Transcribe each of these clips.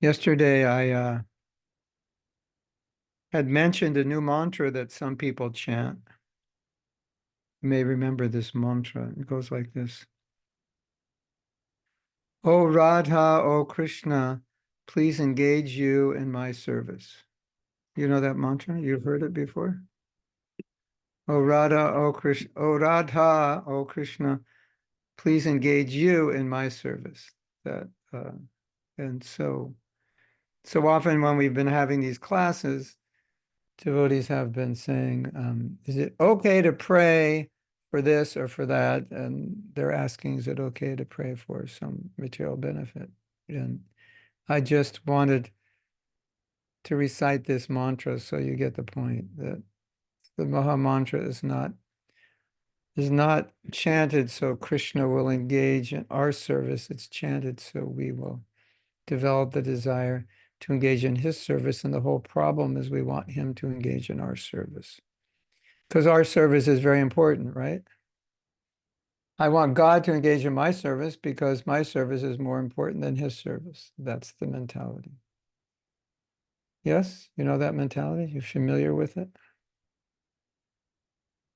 Yesterday, I had mentioned a new mantra that some people chant. You may remember this mantra. It goes like this. O Radha, O Krishna, please engage you in my service. You know that mantra? You've heard it before? O Radha, O Krishna, O Radha, O Krishna, please engage you in my service. That and so often when we've been having these classes, devotees have been saying, is it okay to pray for this or for that? And they're asking, is it okay to pray for some material benefit? And I just wanted to recite this mantra so you get the point that the Maha Mantra is not chanted so Krishna will engage in our service. It's chanted so we will develop the desire to engage in his service. And the whole problem is we want him to engage in our service. Because our service is very important, right? I want God to engage in my service because my service is more important than his service. That's the mentality. Yes, you know that mentality? You're familiar with it?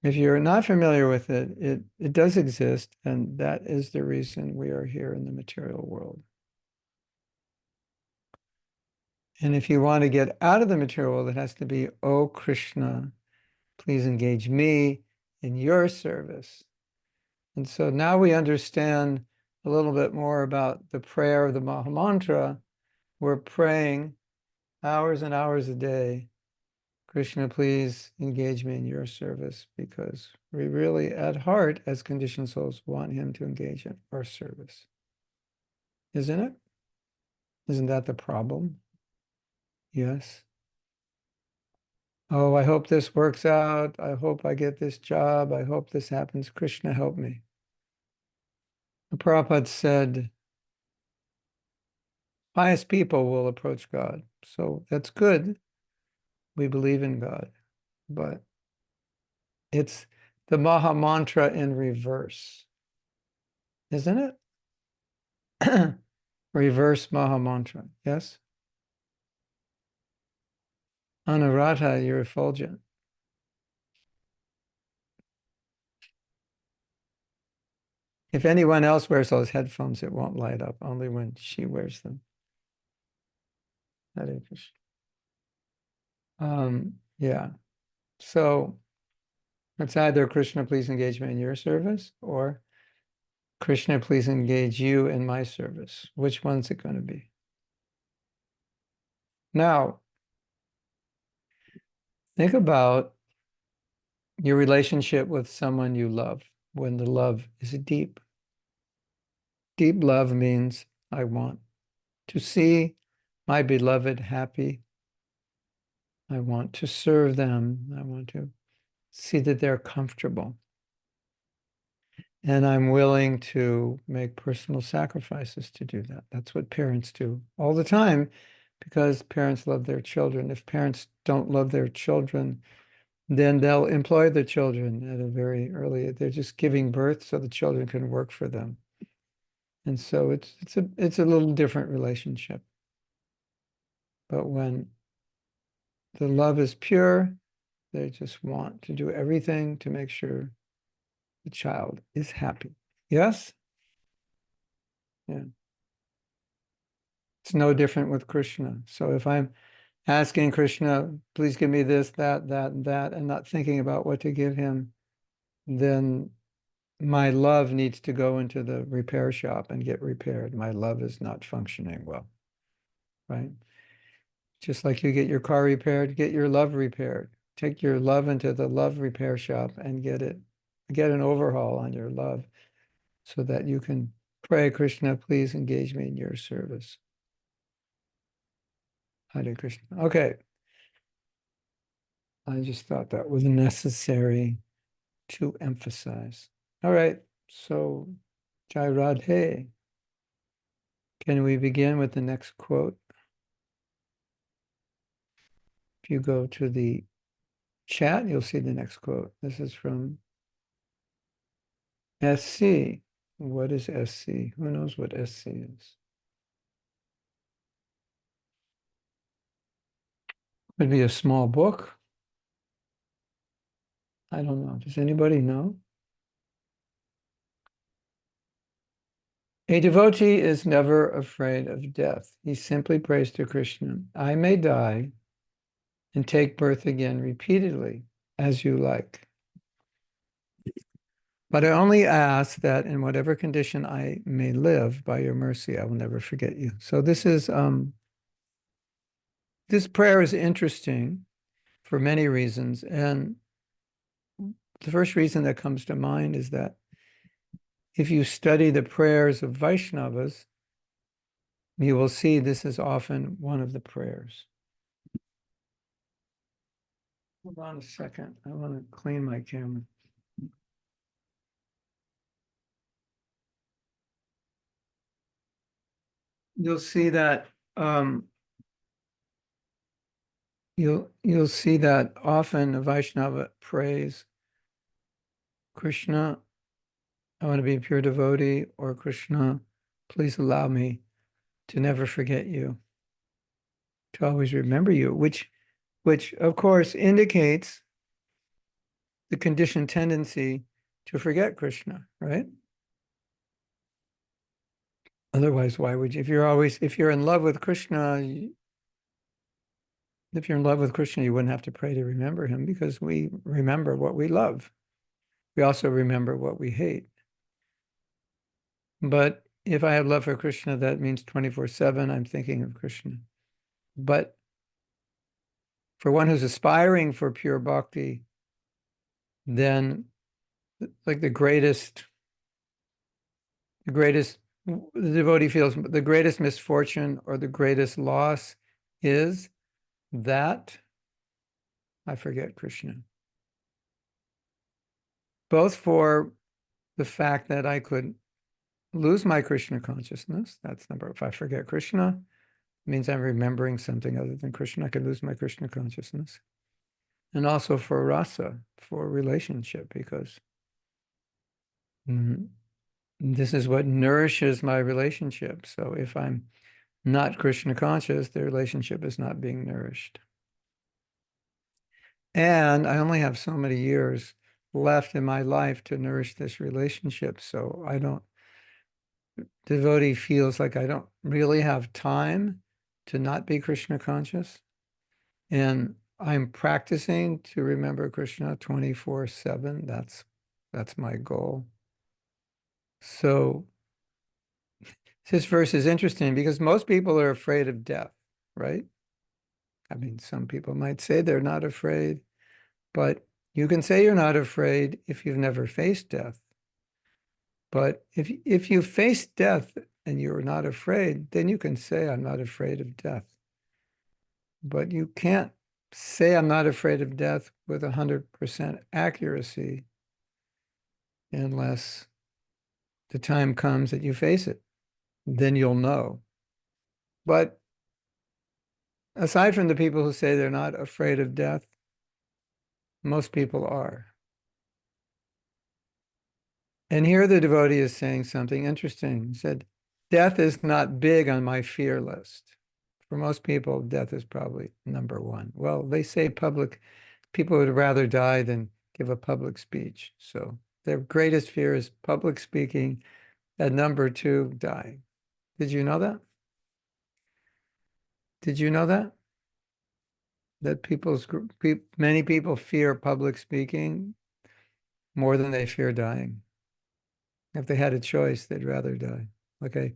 If you're not familiar with it, it does exist, and that is the reason we are here in the material world. And if you want to get out of the material world, it has to be, oh Krishna, please engage me in your service. And so now we understand a little bit more about the prayer of the Maha Mantra. We're praying hours and hours a day. Krishna, please engage me in your service, because we really, at heart, as conditioned souls, want him to engage in our service. Isn't it? Isn't that the problem? Yes. Oh, I hope this works out. I hope I get this job. I hope this happens. Krishna, help me. The Prabhupada said, pious people will approach God. So that's good. We believe in God, but it's the Maha Mantra in reverse, isn't it? Reverse Maha Mantra, yes? Anuradha, you're effulgent. If anyone else wears those headphones, it won't light up, only when she wears them. Hare Krishna. Yeah. So it's either Krishna, please engage me in your service, or Krishna, please engage you in my service. Which one's it going to be? Now, think about your relationship with someone you love when the love is deep. Deep love means I want to see my beloved happy. I want to serve them. I want to see that they're comfortable. And I'm willing to make personal sacrifices to do that. That's what parents do all the time, because parents love their children. If parents don't love their children, then they'll employ the children at a very early, they're just giving birth so the children can work for them. And so it's a little different relationship. But when the love is pure, they just want to do everything to make sure the child is happy. Yes? Yeah. It's no different with Krishna. So if I'm asking Krishna, please give me this, that, and that, and not thinking about what to give him, then my love needs to go into the repair shop and get repaired. My love is not functioning well, right? Just like you get your car repaired, get your love repaired. Take your love into the love repair shop and get an overhaul on your love so that you can pray, Krishna, please engage me in your service. Hare Krishna. Okay. I just thought that was necessary to emphasize. All right. So, Jai Radhe. Can we begin with the next quote? If you go to the chat, you'll see the next quote. This is from SC. What is SC? Who knows what SC is? Could be a small book. I don't know. Does anybody know? A devotee is never afraid of death. He simply prays to Krishna, I may die and take birth again repeatedly, as you like. But I only ask that in whatever condition I may live, by your mercy, I will never forget you. So this prayer is interesting for many reasons. And the first reason that comes to mind is that if you study the prayers of Vaishnavas, you will see this is often one of the prayers. Hold on a second. I want to clean my camera. You'll see that you'll see that often a Vaishnava prays, Krishna, I want to be a pure devotee, or Krishna, please allow me to never forget you, to always remember you, which of course indicates the conditioned tendency to forget Krishna, right? Otherwise, why would you? If you're in love with Krishna, if you're in love with Krishna, you wouldn't have to pray to remember him, because we remember what we love. We also remember what we hate. But if I have love for Krishna, that means 24/7, I'm thinking of Krishna. But for one who's aspiring for pure bhakti, then like the devotee feels the greatest misfortune or the greatest loss is that I forget Krishna. Both for the fact that I could lose my Krishna consciousness, that's number, if I forget Krishna, it means I'm remembering something other than Krishna, I could lose my Krishna consciousness. And also for rasa, for relationship, because this is what nourishes my relationship. So if I'm not Krishna conscious, the relationship is not being nourished. And I only have so many years left in my life to nourish this relationship. So devotee feels like I don't really have time to not be Krishna conscious. And I'm practicing to remember Krishna 24/7. That's my goal. So this verse is interesting because most people are afraid of death, right? I mean, some people might say they're not afraid, but you can say you're not afraid if you've never faced death. But if you face death and you're not afraid, then you can say, I'm not afraid of death. But you can't say I'm not afraid of death with 100% accuracy unless the time comes that you face it. Then you'll know. But aside from the people who say they're not afraid of death, most people are. And here the devotee is saying something interesting. He said, death is not big on my fear list. For most people, death is probably number one. Well, they say people would rather die than give a public speech. So their greatest fear is public speaking, and number two, dying. Did you know that? Did you know that? That many people fear public speaking more than they fear dying. If they had a choice, they'd rather die. Okay.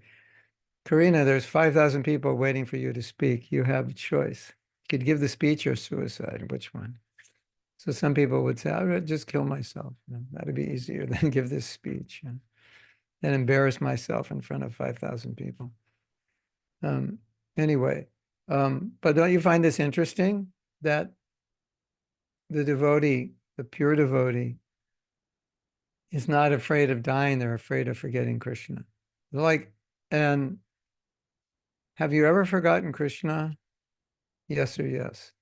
Karina, there's 5,000 people waiting for you to speak. You have a choice. You could give the speech or suicide. Which one? So some people would say, I would just kill myself. That'd be easier than give this speech and embarrass myself in front of 5,000 people. Anyway, but don't you find this interesting that the devotee, the pure devotee, is not afraid of dying, they're afraid of forgetting Krishna. And have you ever forgotten Krishna? Yes or yes?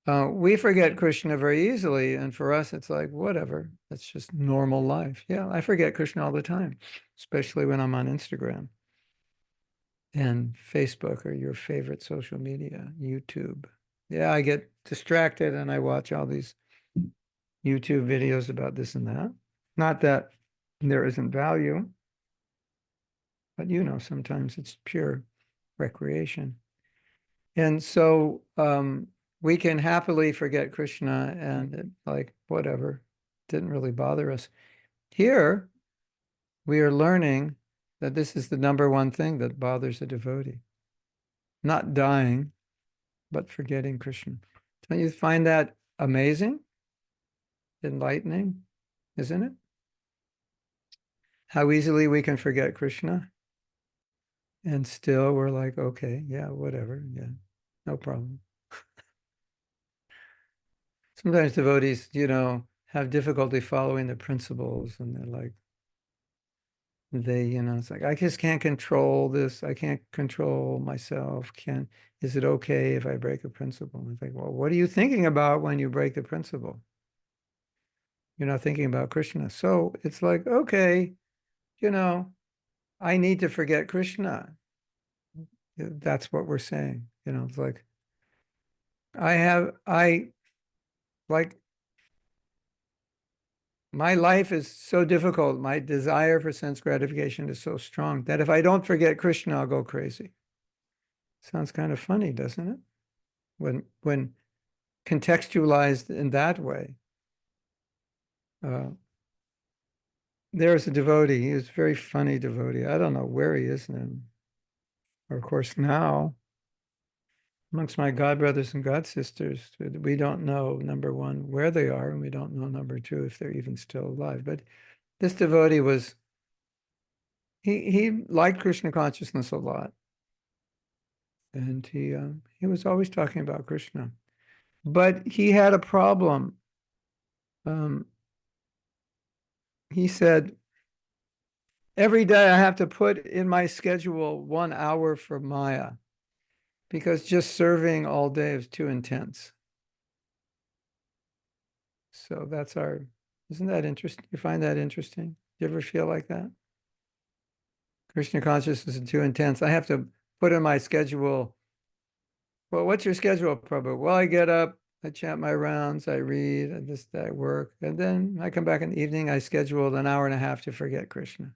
We forget Krishna very easily, and for us, it's like, whatever, that's just normal life. Yeah, I forget Krishna all the time, especially when I'm on Instagram and Facebook or your favorite social media, YouTube. Yeah, I get distracted and I watch all these YouTube videos about this and that. Not that there isn't value, but sometimes it's pure recreation. And so we can happily forget Krishna and like whatever, didn't really bother us. Here, we are learning that this is the number one thing that bothers a devotee. Not dying, but forgetting Krishna. Don't you find that amazing? Enlightening, isn't it? How easily we can forget Krishna and still we're like, okay, yeah, whatever, yeah, no problem. Sometimes devotees, have difficulty following the principles and they're like, it's like, I just can't control this. I can't control myself. Is it okay if I break a principle? And it's like, well, what are you thinking about when you break the principle? You're not thinking about Krishna. So it's like, okay, you know, I need to forget Krishna. That's what we're saying. It's like, I like, my life is so difficult. My desire for sense gratification is so strong that if I don't forget Krishna, I'll go crazy. Sounds kind of funny, doesn't it? When contextualized in that way. Uh, there's a devotee. He was a very funny devotee. I don't know where he is now. Or of course, now, amongst my god brothers and god sisters, we don't know, number one, where they are, and we don't know, number two, if they're even still alive. But this devotee he liked Krishna consciousness a lot. And he was always talking about Krishna. But he had a problem. Um, he said, every day I have to put in my schedule 1 hour for Maya because just serving all day is too intense. So isn't that interesting? You find that interesting? Do you ever feel like that? Krishna consciousness is too intense. I have to put in my schedule. Well, what's your schedule, Prabhu? Well, I get up, I chant my rounds, I read, I work, and then I come back in the evening, I scheduled an hour and a half to forget Krishna.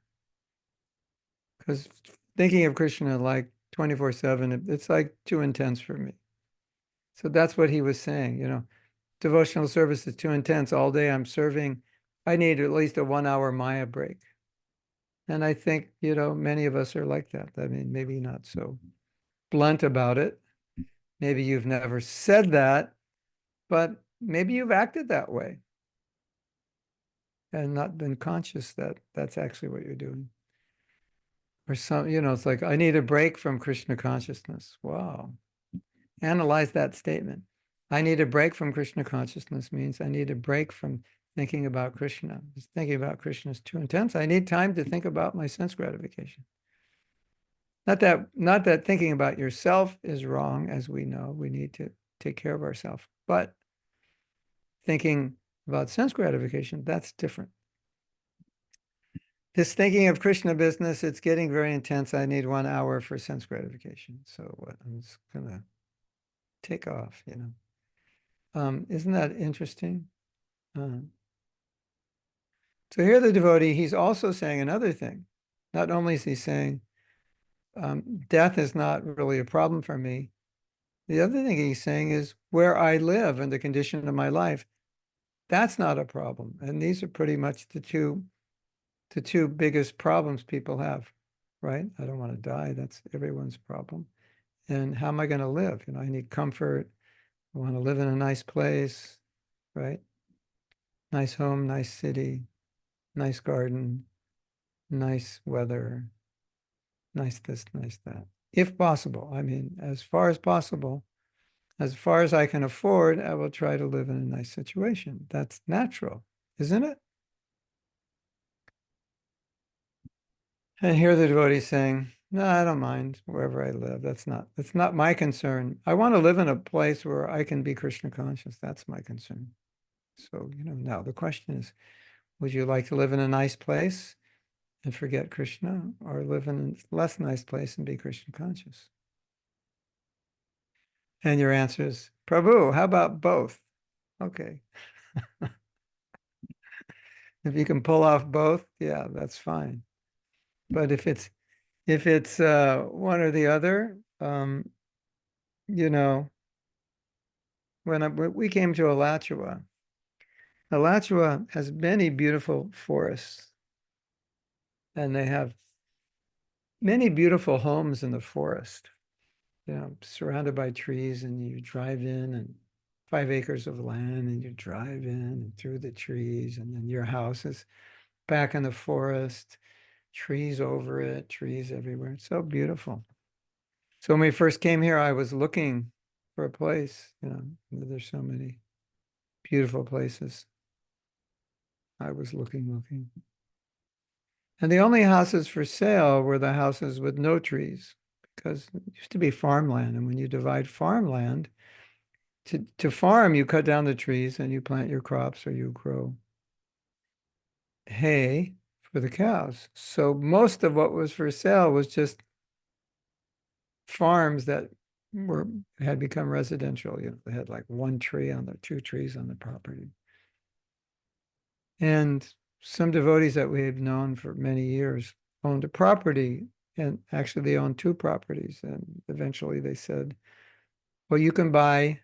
Because thinking of Krishna like 24/7, it's like too intense for me. So that's what he was saying, devotional service is too intense. All day I'm serving. I need at least a 1 hour Maya break. And I think, many of us are like that. I mean, maybe not so blunt about it. Maybe you've never said that, but maybe you've acted that way and not been conscious that that's actually what you're doing. Or it's like, I need a break from Krishna consciousness. Wow. Analyze that statement. I need a break from Krishna consciousness means I need a break from thinking about Krishna. Just thinking about Krishna is too intense. I need time to think about my sense gratification. Not that thinking about yourself is wrong, as we know. We need to take care of ourselves. But thinking about sense gratification, that's different. This thinking of Krishna business, it's getting very intense. I need 1 hour for sense gratification. So what? I'm just gonna take off. Isn't that interesting? So here the devotee, he's also saying another thing. Not only is he saying, death is not really a problem for me. The other thing he's saying is where I live and the condition of my life, that's not a problem. And these are pretty much the two biggest problems people have, right? I don't want to die. That's everyone's problem. And how am I going to live? I need comfort. I want to live in a nice place, right? Nice home, nice city, nice garden, nice weather, nice this, nice that. If possible, I mean, as far as possible, as far as I can afford, I will try to live in a nice situation. That's natural, isn't it? And here the devotee saying, no, I don't mind wherever I live. That's not my concern. I want to live in a place where I can be Krishna conscious. That's my concern. So, now the question is, would you like to live in a nice place and forget Krishna, or live in a less nice place and be Krishna conscious? And your answer is Prabhu, how about both? Okay. If you can pull off both, yeah, that's fine. But if it's one or the other, you know, when we came to Alachua, Alachua has many beautiful forests, and they have many beautiful homes in the forest, surrounded by trees, and you drive in and 5 acres of land, and you drive in and through the trees, and then your house is back in the forest, trees over it, trees everywhere. It's so beautiful. So when we first came here, I was looking for a place, there's so many beautiful places. I was looking. And the only houses for sale were the houses with no trees, because it used to be farmland. And when you divide farmland, to farm, you cut down the trees and you plant your crops, or you grow hay for the cows. So most of what was for sale was just farms that had become residential. They had like 2 trees on the property. And some devotees that we have known for many years owned a property, and actually they owned 2 properties. And eventually they said, well, you can buy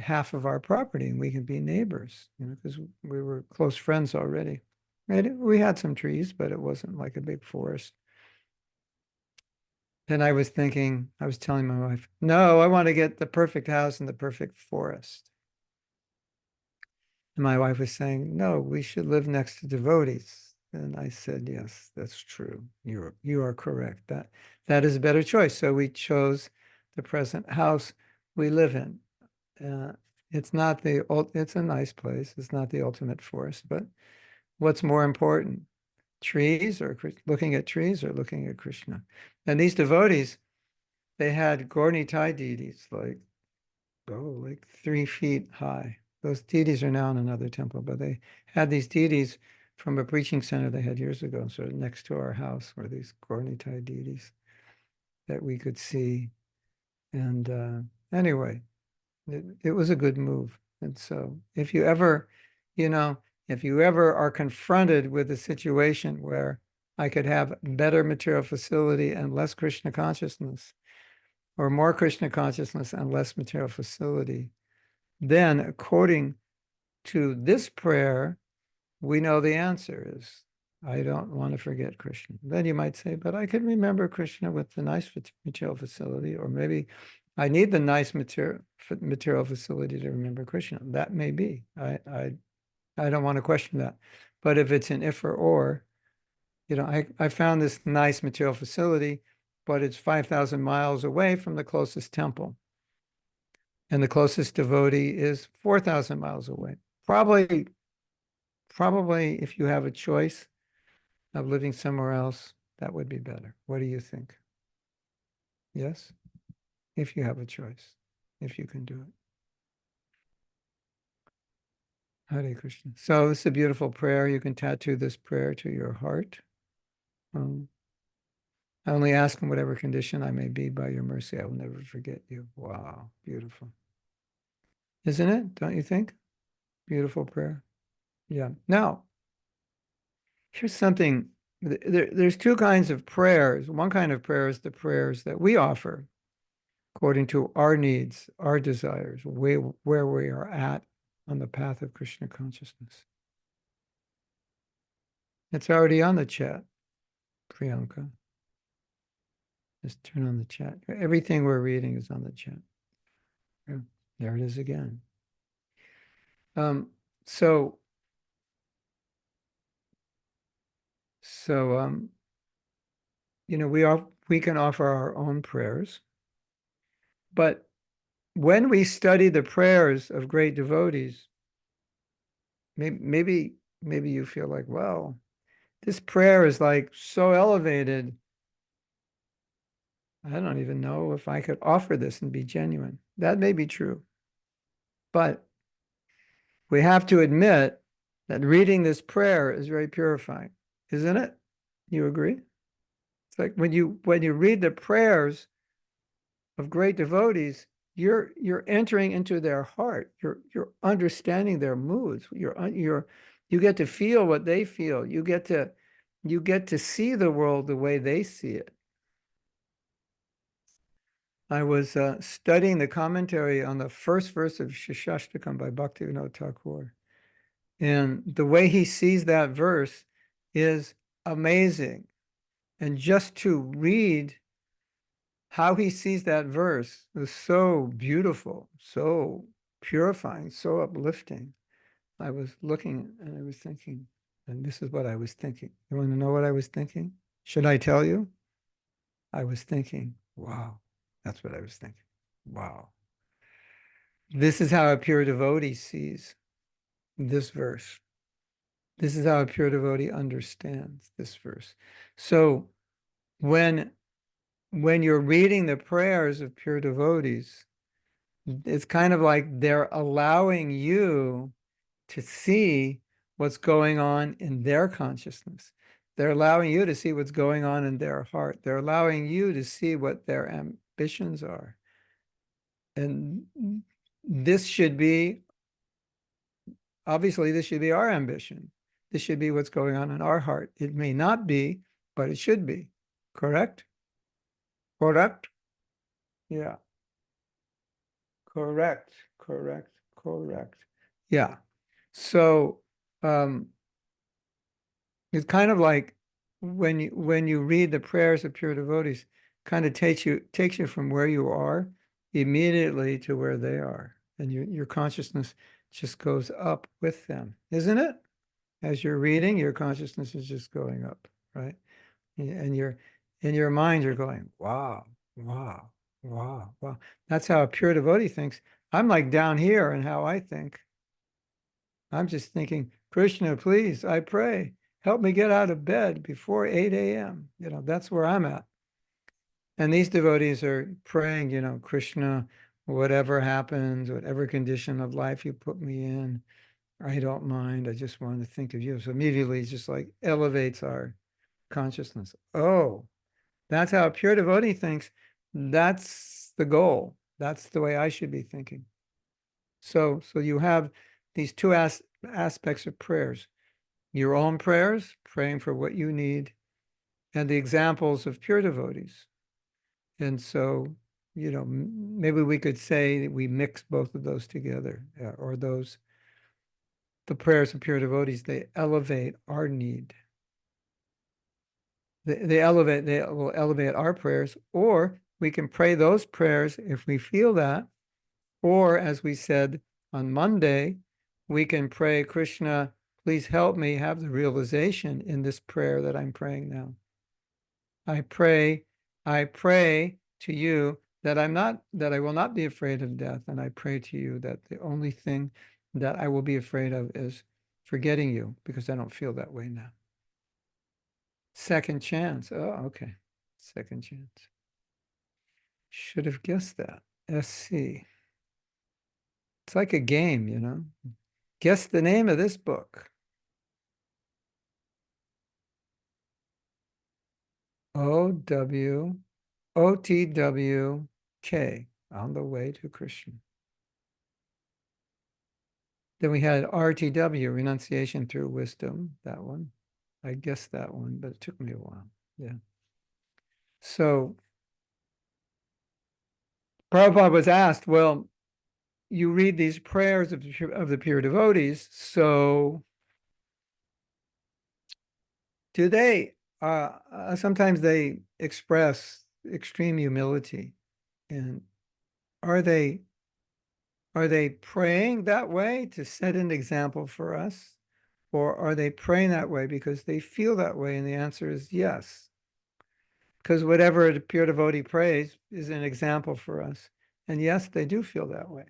half of our property and we can be neighbors, because we were close friends already. And we had some trees, but it wasn't like a big forest. And I was telling my wife, no, I want to get the perfect house in the perfect forest. And my wife was saying, no, we should live next to devotees. And I said, yes, that's true. You are correct. That is a better choice. So we chose the present house we live in. It's a nice place. It's not the ultimate forest, but what's more important, trees, or looking at trees, or looking at Krishna? And these devotees, they had Gornitai deities, like 3 feet high. Those deities are now in another temple, but they had these deities from a preaching center they had years ago. So next to our house were these Gornitai deities that we could see. And anyway, it was a good move. And so if you ever are confronted with a situation where I could have better material facility and less Krishna consciousness, or more Krishna consciousness and less material facility, then according to this prayer, we know the answer is, I don't want to forget Krishna. Then you might say, but I could remember Krishna with the nice material facility, or maybe I need the nice material facility to remember Krishna. That may be. I don't want to question that. But if it's an if or, I found this nice material facility, but it's 5,000 miles away from the closest temple. And the closest devotee is 4,000 miles away. Probably if you have a choice of living somewhere else, that would be better. What do you think? Yes? If you have a choice, if you can do it. Hare Krishna. So it's a beautiful prayer. You can tattoo this prayer to your heart. I only ask in whatever condition I may be, by your mercy, I will never forget you. Wow, beautiful. Isn't it? Don't you think? Beautiful prayer. Yeah. Now, here's something. There's 2 kinds of prayers. One kind of prayer is the prayers that we offer according to our needs, our desires, where we are at on the path of Krishna consciousness. It's already on the chat, Priyanka. Just turn on the chat. Everything we're reading is on the chat. Yeah, there it is again. So we can offer our own prayers, but when we study the prayers of great devotees, maybe you feel like, well, this prayer is like so elevated. I don't even know if I could offer this and be genuine. That may be true. But we have to admit that reading this prayer is very purifying, isn't it? You agree? It's like when you read the prayers of great devotees, you're entering into their heart. You're understanding their moods. You get to feel what they feel. You get to see the world the way they see it. I was studying the commentary on the first verse of Shashtakam by Bhaktivinoda Thakur. And the way he sees that verse is amazing. And just to read how he sees that verse was so beautiful, so purifying, so uplifting. I was looking and I was thinking, and this is what I was thinking. You want to know what I was thinking? Should I tell you? I was thinking, wow, that's what I was thinking. Wow. This is how a pure devotee sees this verse. This is how a pure devotee understands this verse. So when you're reading the prayers of pure devotees, it's kind of like they're allowing you to see what's going on in their consciousness. They're allowing you to see what's going on in their heart. They're allowing you to see what their ambitions are. And this should be, obviously, this should be our ambition. This should be what's going on in our heart. It may not be, but it should be. Correct? Correct? Yeah. Correct. Correct. Correct. Yeah. So it's kind of like when you read the prayers of pure devotees, kind of takes you from where you are immediately to where they are. And your consciousness just goes up with them, isn't it? As you're reading, your consciousness is just going up, right? And you're in your mind, you're going, wow, wow, wow, wow. That's how a pure devotee thinks. I'm like down here in how I think. I'm just thinking, Krishna, please, I pray, help me get out of bed before 8 a.m. That's where I'm at. And these devotees are praying, Krishna, whatever happens, whatever condition of life you put me in, I don't mind. I just want to think of you. So immediately it just like elevates our consciousness. Oh, that's how a pure devotee thinks. That's the goal. That's the way I should be thinking. So you have these two aspects of prayers: your own prayers, praying for what you need, and the examples of pure devotees. And so, maybe we could say that we mix both of those together, or the prayers of pure devotees, they elevate our need. They will elevate our prayers, or we can pray those prayers if we feel that. Or as we said on Monday, we can pray, Krishna, please help me have the realization in this prayer that I'm praying now. I pray to you that I will not be afraid of death. And I pray to you that the only thing that I will be afraid of is forgetting you, because I don't feel that way now. Second chance. Oh, okay. Second chance. Should have guessed that. SC. It's like a game. Guess the name of this book. OTWK, On the Way to Krishna. Then we had RTW, Renunciation Through Wisdom, that one. I guessed that one, but it took me a while. Yeah. So Prabhupada was asked, well, you read these prayers of the pure devotees, so do they, sometimes they express extreme humility. And are they praying that way to set an example for us? Or are they praying that way because they feel that way? And the answer is yes. Because whatever a pure devotee prays is an example for us. And yes, they do feel that way.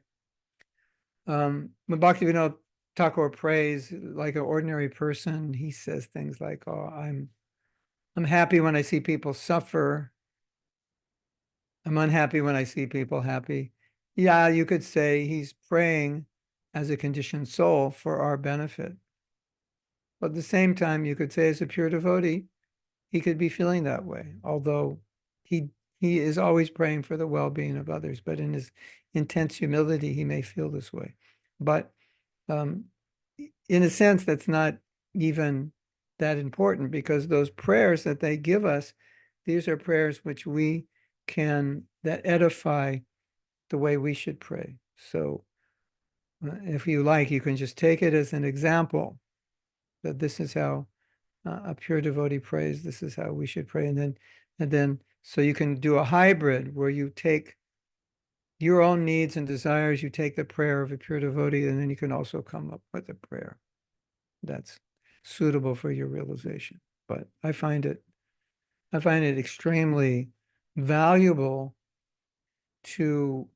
When Bhaktivinoda Thakur prays like an ordinary person, he says things like, oh, I'm happy when I see people suffer. I'm unhappy when I see people happy. Yeah, you could say he's praying as a conditioned soul for our benefit. But at the same time, you could say as a pure devotee, he could be feeling that way, although he he is always praying for the well-being of others, but in his intense humility, he may feel this way. But in a sense, that's not even that important, because those prayers that they give us, these are prayers which we can, that edify the way we should pray. So if you like, you can just take it as an example that this is how a pure devotee prays. This is how we should pray. And then, so you can do a hybrid where you take your own needs and desires, you take the prayer of a pure devotee, and then you can also come up with a prayer that's suitable for your realization. But I find it extremely valuable to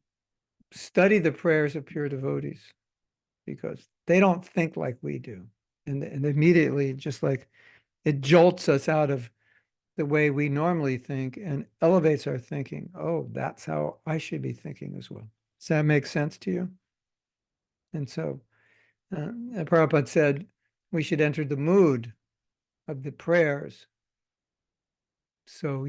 study the prayers of pure devotees, because they don't think like we do. And immediately, just like it jolts us out of the way we normally think and elevates our thinking. Oh, that's how I should be thinking as well. Does that make sense to you? And so Prabhupada said we should enter the mood of the prayers. So,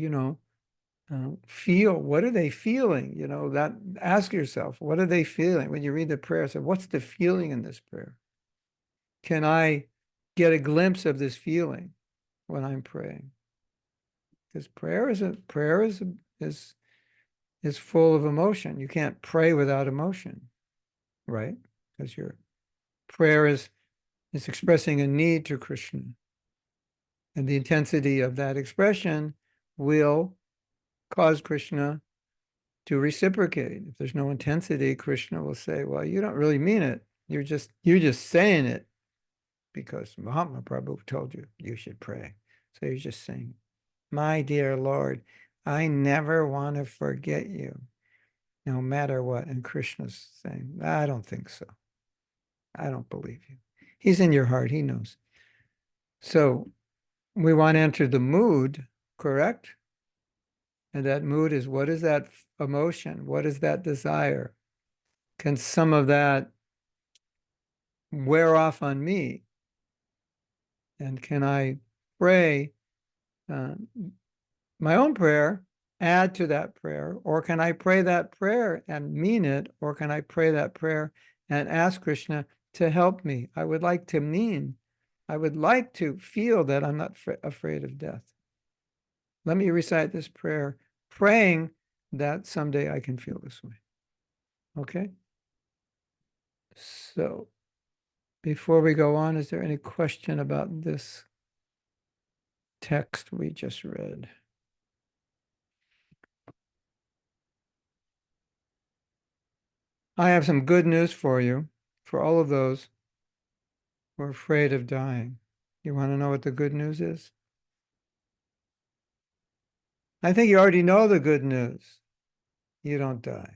feel, what are they feeling? That, ask yourself, what are they feeling when you read the prayer? So what's the feeling in this prayer? Can I get a glimpse of this feeling when I'm praying? Because prayer is full of emotion. You can't pray without emotion, right? Because your prayer is expressing a need to Krishna. And the intensity of that expression will cause Krishna to reciprocate. If there's no intensity, Krishna will say, well, you don't really mean it. You're just saying it because Mahatma Prabhu told you you should pray. So you're just saying, my dear Lord, I never want to forget you, no matter what. And Krishna's saying, I don't think so. I don't believe you. He's in your heart. He knows. So we want to enter the mood, correct? And that mood is, what is that emotion? What is that desire? Can some of that wear off on me? And can I pray my own prayer, add to that prayer? Or can I pray that prayer and mean it? Or can I pray that prayer and ask Krishna to help me? I would like to feel that I'm not afraid of death. Let me recite this prayer, praying that someday I can feel this way. Okay? So before we go on, is there any question about this text we just read? I have some good news for you, for all of those who are afraid of dying. You want to know what the good news is? I think you already know the good news. You don't die.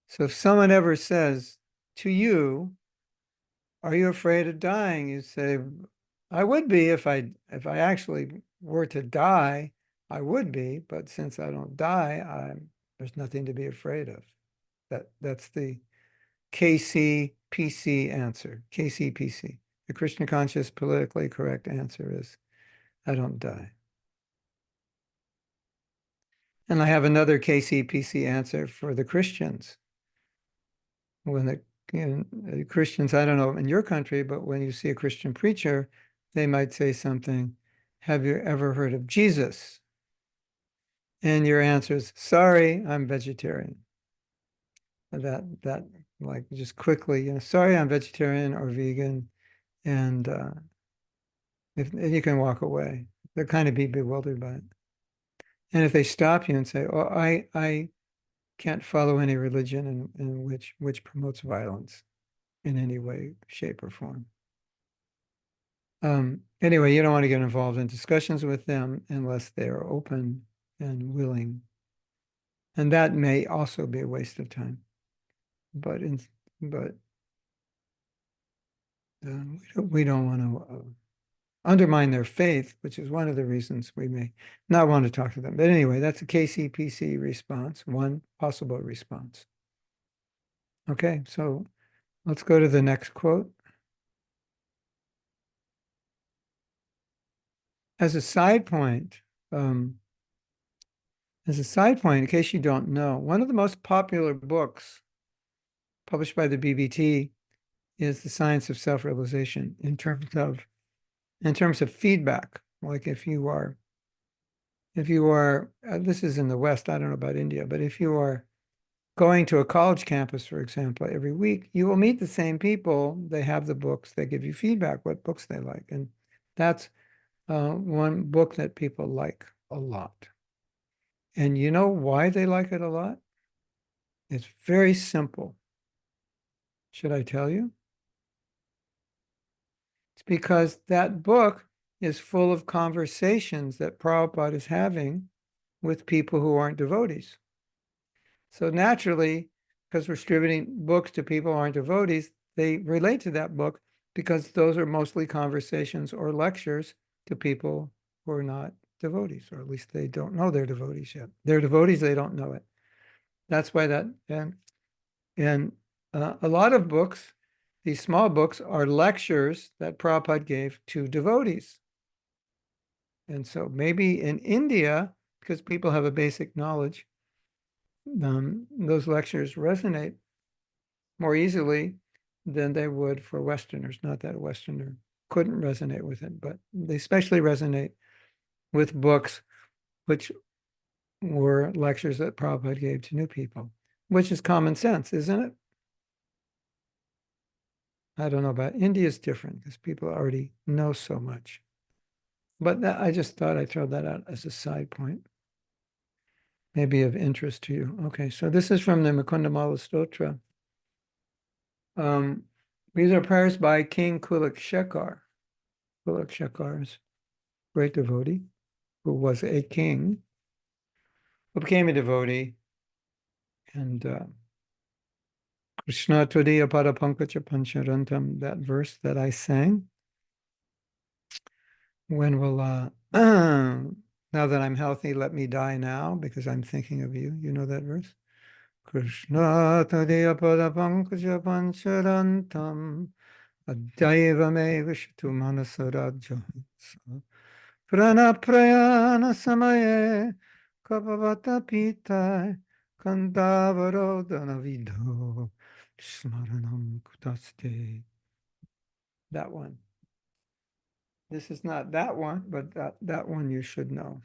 So if someone ever says to you, are you afraid of dying? You say, I would be if I actually were to die, I would be, but since I don't die, there's nothing to be afraid of. That's the KCPC answer. KCPC. The Krishna conscious, politically correct answer is, I don't die. And I have another KCPC answer for the Christians. When the Christians, I don't know in your country, but when you see a Christian preacher, they might say something, have you ever heard of Jesus? And your answer is, sorry, I'm vegetarian. That like just quickly, sorry, I'm vegetarian or vegan. And if you can walk away, they'll kind of be bewildered by it. And if they stop you and say, oh, I can't follow any religion in which promotes violence in any way, shape, or form. Anyway, you don't want to get involved in discussions with them unless they are open and willing. And that may also be a waste of time. But we don't want to undermine their faith, which is one of the reasons we may not want to talk to them. But anyway, that's a KCPC response, one possible response. Okay, so let's go to the next quote. As a side point, As a side point, in case you don't know, one of the most popular books published by the BBT is The Science of Self-Realization in terms of feedback. Like if you are, this is in the West, I don't know about India, but if you are going to a college campus, for example, every week, you will meet the same people. They have the books, they give you feedback, what books they like. And that's one book that people like a lot. And you know why they like it a lot? It's very simple. Should I tell you? It's because that book is full of conversations that Prabhupada is having with people who aren't devotees. So naturally, because we're distributing books to people who aren't devotees, they relate to that book because those are mostly conversations or lectures to people who are not devotees, or at least they don't know they're devotees yet. They're devotees, they don't know it. That's why that, and a lot of books, these small books, are lectures that Prabhupada gave to devotees. And so maybe in India, because people have a basic knowledge, those lectures resonate more easily than they would for Westerners. Not that a Westerner couldn't resonate with it, but they especially resonate with books which were lectures that Prabhupada gave to new people, which is common sense, isn't it? I don't know about India is different because people already know so much. But I just thought I'd throw that out as a side point, maybe of interest to you. Okay, so this is from the Mukundamala Stotra. These are prayers by King Kulak Shekhar. Kulak Shekhar is a great devotee who was a king, who became a devotee, and Krishna Todiya Pada Pankaja Pancharantam, that verse that I sang. When will, now that I'm healthy, let me die now because I'm thinking of you. You know that verse? Krishna Tadiya Pada Pankaja Pancharantam Adaiva Me Vishtu Manasaraja Prana Prayana Samaye Kapavata Pita Kandavarodana Vidho Smaranam Kutaste. That one. This is not that one, but that one you should know.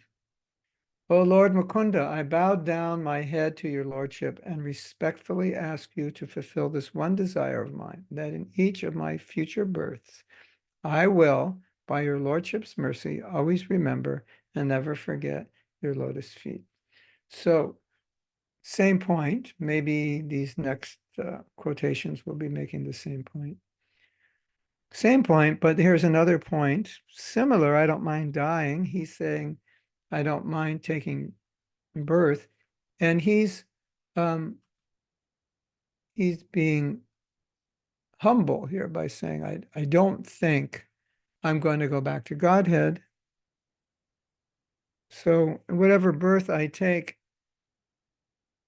O Lord Mukunda, I bow down my head to your lordship and respectfully ask you to fulfill this one desire of mine, that in each of my future births, I will, by your lordship's mercy, always remember and never forget your lotus feet. So, same point. Maybe these next quotations will be making the same point. Same point, but here's another point. Similar, I don't mind dying. He's saying, I don't mind taking birth. And he's being humble here by saying, I don't think I'm going to go back to Godhead. So whatever birth I take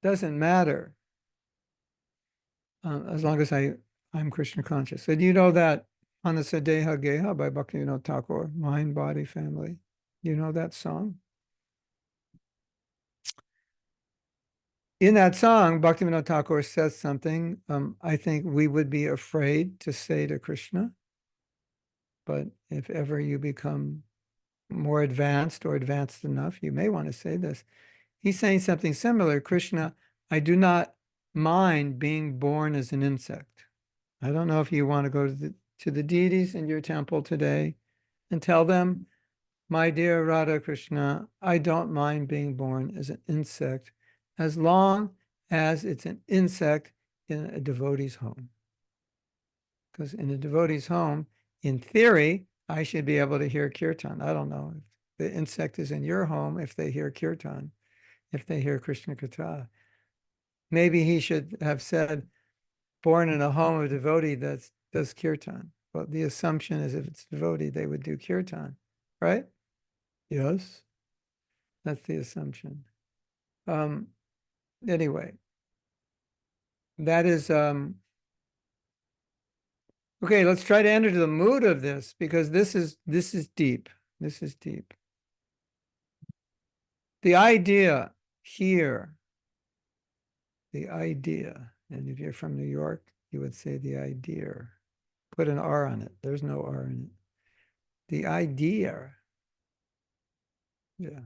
doesn't matter as long as I'm Krishna conscious. So do you know that Anasadeha Geha by Bhaktivinoda Thakur, Mind, Body, Family? Do you know that song? In that song, Bhaktivinoda Thakur says something I think we would be afraid to say to Krishna. But if ever you become more advanced or advanced enough, you may want to say this. He's saying something similar. Krishna, I do not mind being born as an insect. I don't know if you want to go to the deities in your temple today and tell them, my dear Radha Krishna, I don't mind being born as an insect as long as it's an insect in a devotee's home. Because in a devotee's home, in theory, I should be able to hear kirtan. I don't know if the insect is in your home, if they hear kirtan, if they hear Krishna Katha. Maybe he should have said, born in a home of devotee that does kirtan. But the assumption is if it's devotee, they would do kirtan, right? Yes, that's the assumption. Anyway, that is, okay, let's try to enter the mood of this because this is deep. This is deep. The idea here, the idea. And if you're from New York, you would say the idea. Put an R on it. There's no R in it. The idea. Yeah.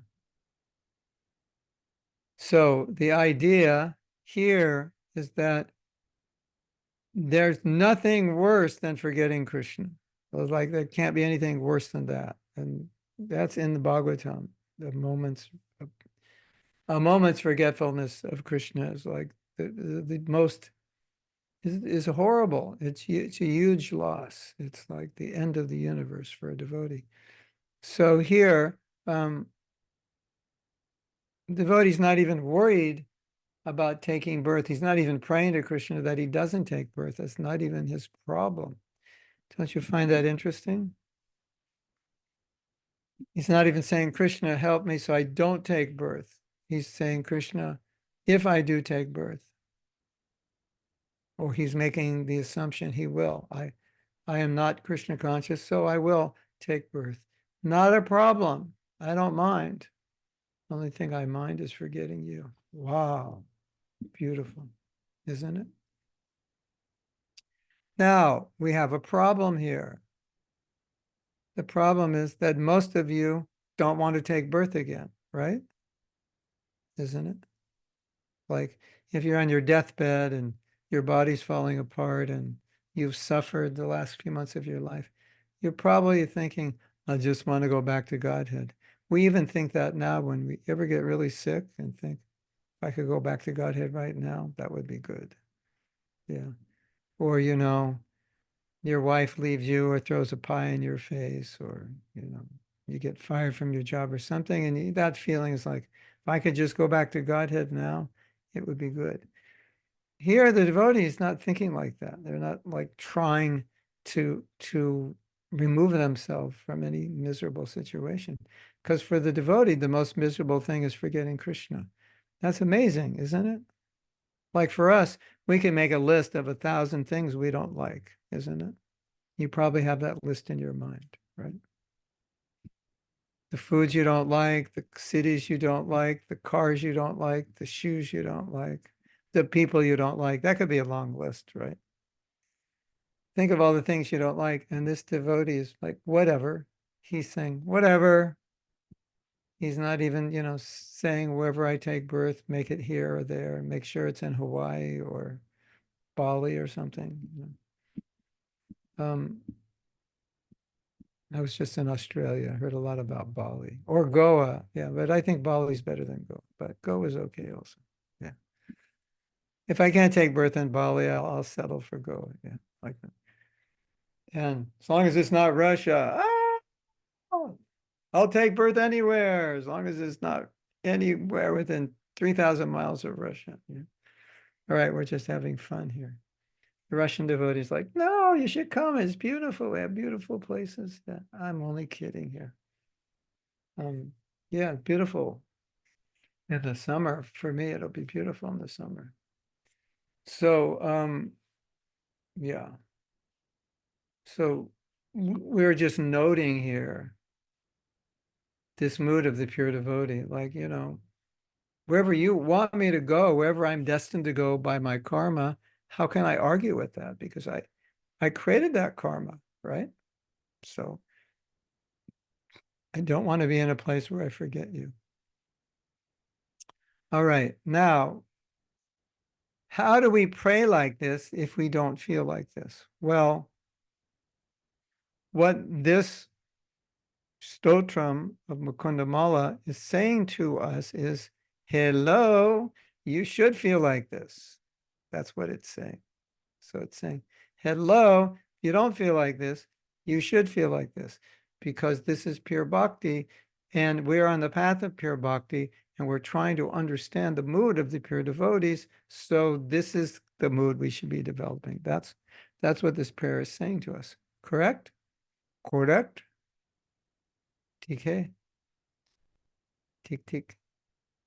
So the idea here is that there's nothing worse than forgetting Krishna. So it's like there can't be anything worse than that. And that's in the Bhagavatam. The a moment's forgetfulness of Krishna is like the most is horrible. It's a huge loss. It's like the end of the universe for a devotee. So here, devotee's not even worried about taking birth. He's not even praying to Krishna that he doesn't take birth. That's not even his problem. Don't you find that interesting? He's not even saying, Krishna, help me so I don't take birth. He's saying, Krishna, if I do take birth, or he's making the assumption he will. I am not Krishna conscious, so I will take birth. Not a problem. I don't mind. The only thing I mind is forgetting you. Wow. Beautiful, isn't it? Now, we have a problem here. The problem is that most of you don't want to take birth again, right? Isn't it? Like if you're on your deathbed and your body's falling apart and you've suffered the last few months of your life, you're probably thinking, I just want to go back to Godhead. We even think that now when we ever get really sick and think, if I could go back to Godhead right now, that would be good. Yeah. Or, your wife leaves you or throws a pie in your face, or, you get fired from your job or something. And that feeling is like, if I could just go back to Godhead now, it would be good. Here, the devotee is not thinking like that. They're not like trying to remove themselves from any miserable situation. Because for the devotee, the most miserable thing is forgetting Krishna. That's amazing, isn't it? Like for us, we can make a list of 1,000 things we don't like, isn't it? You probably have that list in your mind, right? The foods you don't like, the cities you don't like, the cars you don't like, the shoes you don't like, the people you don't like. That could be a long list, right? Think of all the things you don't like. And this devotee is like, whatever. He's saying, whatever. He's not even, saying wherever I take birth, make it here or there, make sure it's in Hawaii or Bali or something. I was just in Australia. I heard a lot about Bali or Goa. Yeah, but I think Bali's better than Goa, but Goa is okay also. Yeah. If I can't take birth in Bali, I'll settle for Goa. Yeah, like that. And as long as it's not Russia, I'll take birth anywhere as long as it's not anywhere within 3,000 miles of Russia. Yeah. All right, we're just having fun here. The Russian devotee is like, no, you should come. It's beautiful. We have beautiful places. Yeah, I'm only kidding here. Yeah, beautiful in the summer. For me, it'll be beautiful in the summer. So, yeah. So we're just noting here this mood of the pure devotee, like, wherever you want me to go, wherever I'm destined to go by my karma, how can I argue with that? Because I created that karma, right? So I don't want to be in a place where I forget you. All right. Now, how do we pray like this if we don't feel like this? Well, what this stotram of Mukundamala is saying to us is, hello, you should feel like this. That's what it's saying. So it's saying, hello, you don't feel like this, you should feel like this, because this is pure bhakti, and we're on the path of pure bhakti, and we're trying to understand the mood of the pure devotees. So this is the mood we should be developing. That's what this prayer is saying to us. Correct? Correct? TK? Tick, tick,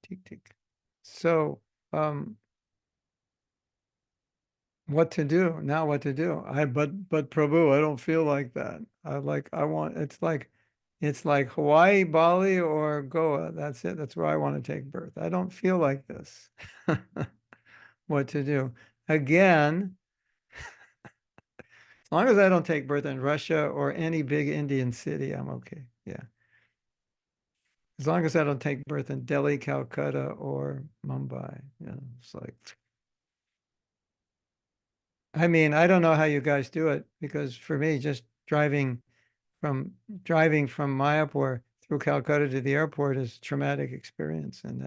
tick, tick. So, what to do now? What to do? But Prabhu, I don't feel like that. It's like It's like Hawaii, Bali, or Goa. That's it. That's where I want to take birth. I don't feel like this. What to do? Again, as long as I don't take birth in Russia or any big Indian city, I'm okay. Yeah. As long as I don't take birth in Delhi, Calcutta, or Mumbai. It's like, I mean, I don't know how you guys do it because for me, just from driving from Mayapur through Calcutta to the airport is a traumatic experience, and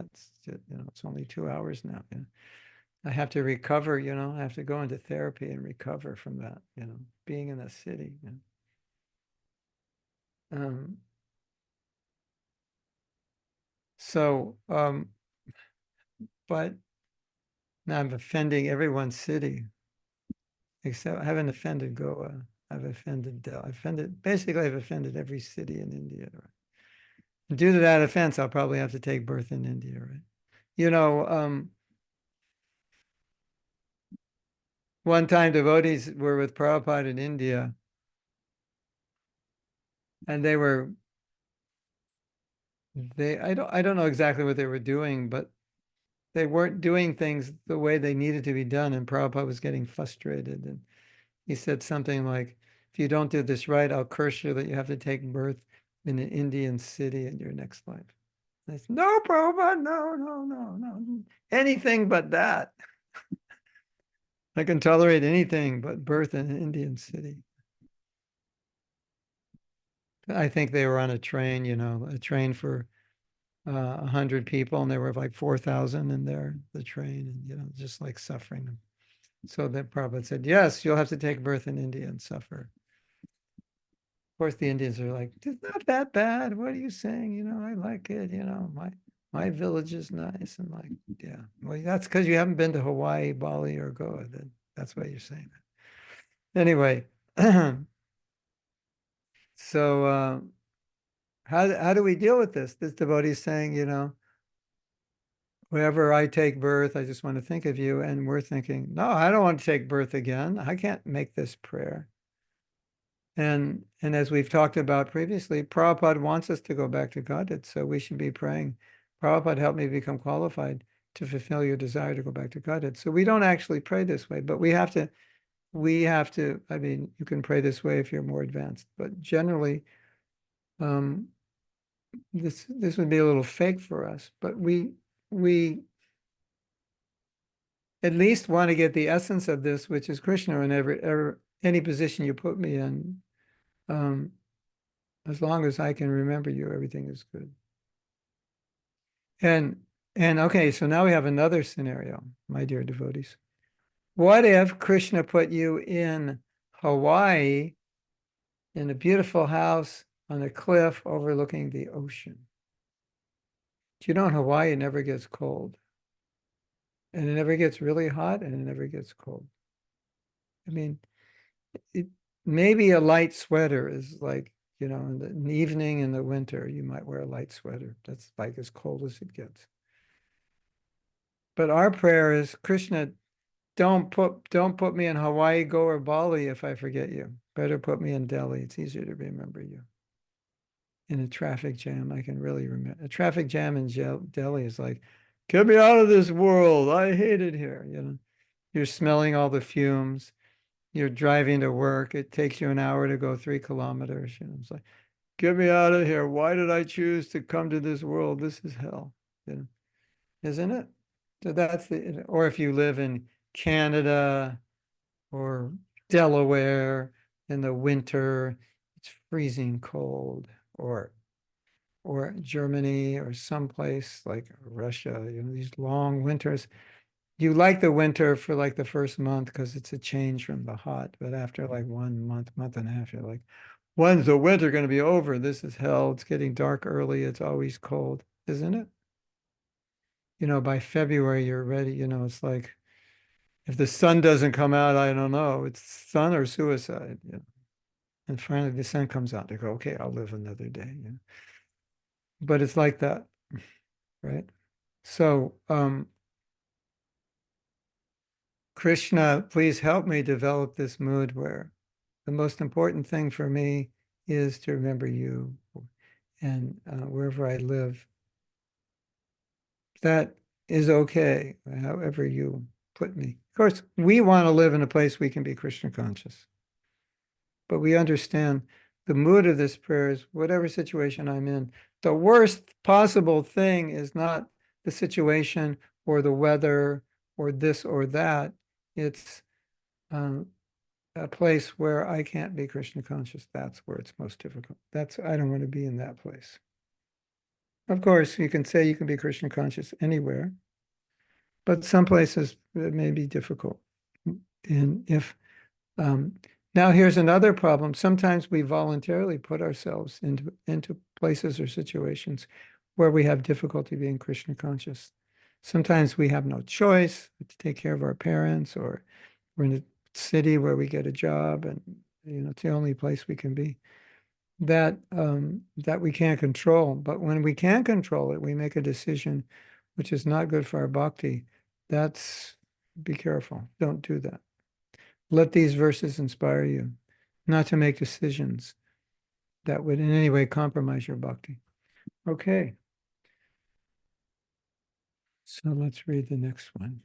it's only 2 hours now. I have to recover. I have to go into therapy and recover from that. Being in the city. Um, so, but now I'm offending everyone's city except I haven't offended Goa. I've offended Delhi. I've offended every city in India. Right? Due to that offense, I'll probably have to take birth in India, right? You know, um, One time devotees were with Prabhupada in India, and I don't know exactly what they were doing, but they weren't doing things the way they needed to be done, and Prabhupada was getting frustrated. And he said something like, if you don't do this right, I'll curse you that you have to take birth in an Indian city in your next life. And I said, no, Prabhupada, no, no, no, no. Anything but that. I can tolerate anything but birth in an Indian city. I think they were on a train, a train for 100 people, and there were like 4,000 in the train, and just like suffering them. So that Prabhupada said, yes, you'll have to take birth in India and suffer. Of course, the Indians are like, it's not that bad. What are you saying? I like it. My village is nice. And like, yeah, well, that's because you haven't been to Hawaii, Bali, or Goa. That's why you're saying that. Anyway, so how do we deal with this? This devotee is saying, whenever I take birth, I just want to think of you. And we're thinking, no, I don't want to take birth again. I can't make this prayer. And as we've talked about previously, Prabhupada wants us to go back to Godhead, so we should be praying, Prabhupada, help me become qualified to fulfill your desire to go back to Godhead. So we don't actually pray this way, but I mean, you can pray this way if you're more advanced, but generally, um, this would be a little fake for us, but we at least want to get the essence of this, which is Krishna in any position you put me in. Um, as long as I can remember you, everything is good. And and okay, so now we have another scenario, my dear devotees. What if Krishna put you in Hawaii in a beautiful house on a cliff overlooking the ocean? Do you know in Hawaii it never gets cold? And it never gets really hot and it never gets cold. I mean, it maybe a light sweater is like, in the evening in the winter, you might wear a light sweater. That's like as cold as it gets. But our prayer is, Krishna, don't put me in Hawaii, Goa, or Bali if I forget you. Better put me in Delhi. It's easier to remember you. In a traffic jam, I can really remember. A traffic jam in Delhi is like, get me out of this world. I hate it here. You're smelling all the fumes. You're driving to work. It takes you an hour to go 3 kilometers. It's like, get me out of here. Why did I choose to come to this world? This is hell. Isn't it? So or if you live in Canada or Delaware in the winter, it's freezing cold, or Germany or someplace like Russia, these long winters. You like the winter for like the first month because it's a change from the hot, but after like 1 month, month and a half, you're like, when's the winter going to be over? This is hell. It's getting dark early. It's always cold, isn't it? By February, you're ready. It's like, if the sun doesn't come out, I don't know. It's sun or suicide. And finally the sun comes out. They go, okay, I'll live another day. But it's like that, right? So, Krishna, please help me develop this mood where the most important thing for me is to remember you. and wherever I live. That is okay, however you put me. Of course, we want to live in a place we can be Krishna conscious, but we understand the mood of this prayer is whatever situation I'm in. The worst possible thing is not the situation or the weather or this or that. It's um, a place where I can't be Krishna conscious. That's where it's most difficult. I don't want to be in that place. Of course, you can say you can be Krishna conscious anywhere, but some places it may be difficult. And if now here's another problem. Sometimes we voluntarily put ourselves into places or situations where we have difficulty being Krishna conscious. Sometimes we have no choice to take care of our parents, or we're in a city where we get a job and it's the only place we can be. That we can't control. But when we can control it, we make a decision which is not good for our bhakti. Be careful. Don't do that. Let these verses inspire you not to make decisions that would in any way compromise your bhakti. Okay. So let's read the next one.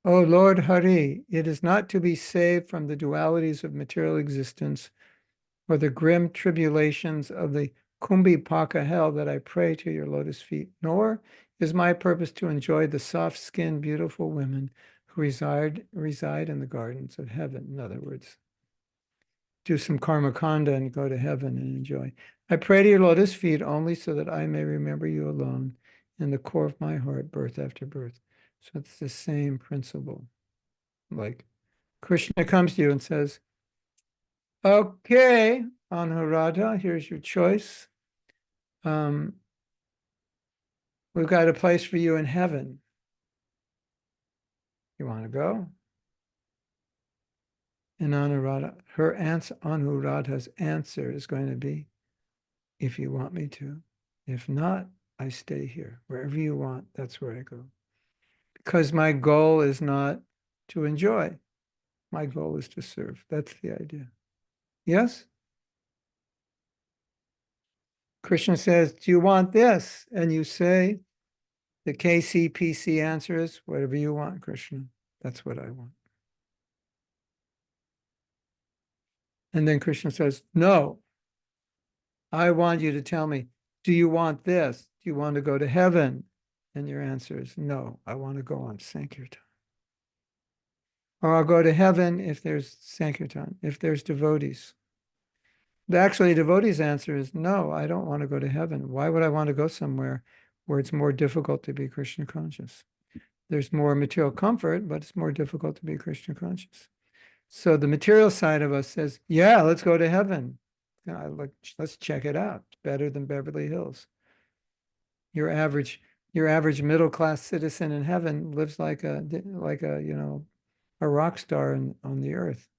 O Lord Hari, it is not to be saved from the dualities of material existence or the grim tribulations of the Kumbhipaka hell that I pray to your lotus feet, nor is my purpose to enjoy the soft-skinned, beautiful women who reside in the gardens of heaven. In other words, do some karma kanda and go to heaven and enjoy. I pray to your lotus feet only so that I may remember you alone in the core of my heart, birth after birth. So it's the same principle. Like Krishna comes to you and says, okay, O Radha, here's your choice. We've got a place for you in heaven. You want to go? And Anuradha's answer is going to be, if you want me to. If not, I stay here. Wherever you want, that's where I go. Because my goal is not to enjoy. My goal is to serve. That's the idea. Yes? Krishna says, do you want this? And you say, the KCPC answer is, whatever you want, Krishna. That's what I want. And then Krishna says, no, I want you to tell me, do you want this? Do you want to go to heaven? And your answer is, no, I want to go on Sankirtan. Or I'll go to heaven if there's Sankirtan, if there's devotees. Actually, devotees' answer is, no, I don't want to go to heaven. Why would I want to go somewhere where it's more difficult to be Krishna conscious? There's more material comfort, but it's more difficult to be Krishna conscious. So the material side of us says, yeah, let's go to heaven. Let's check it out. It's better than Beverly Hills. Your average middle-class citizen in heaven lives like a rock star on the earth.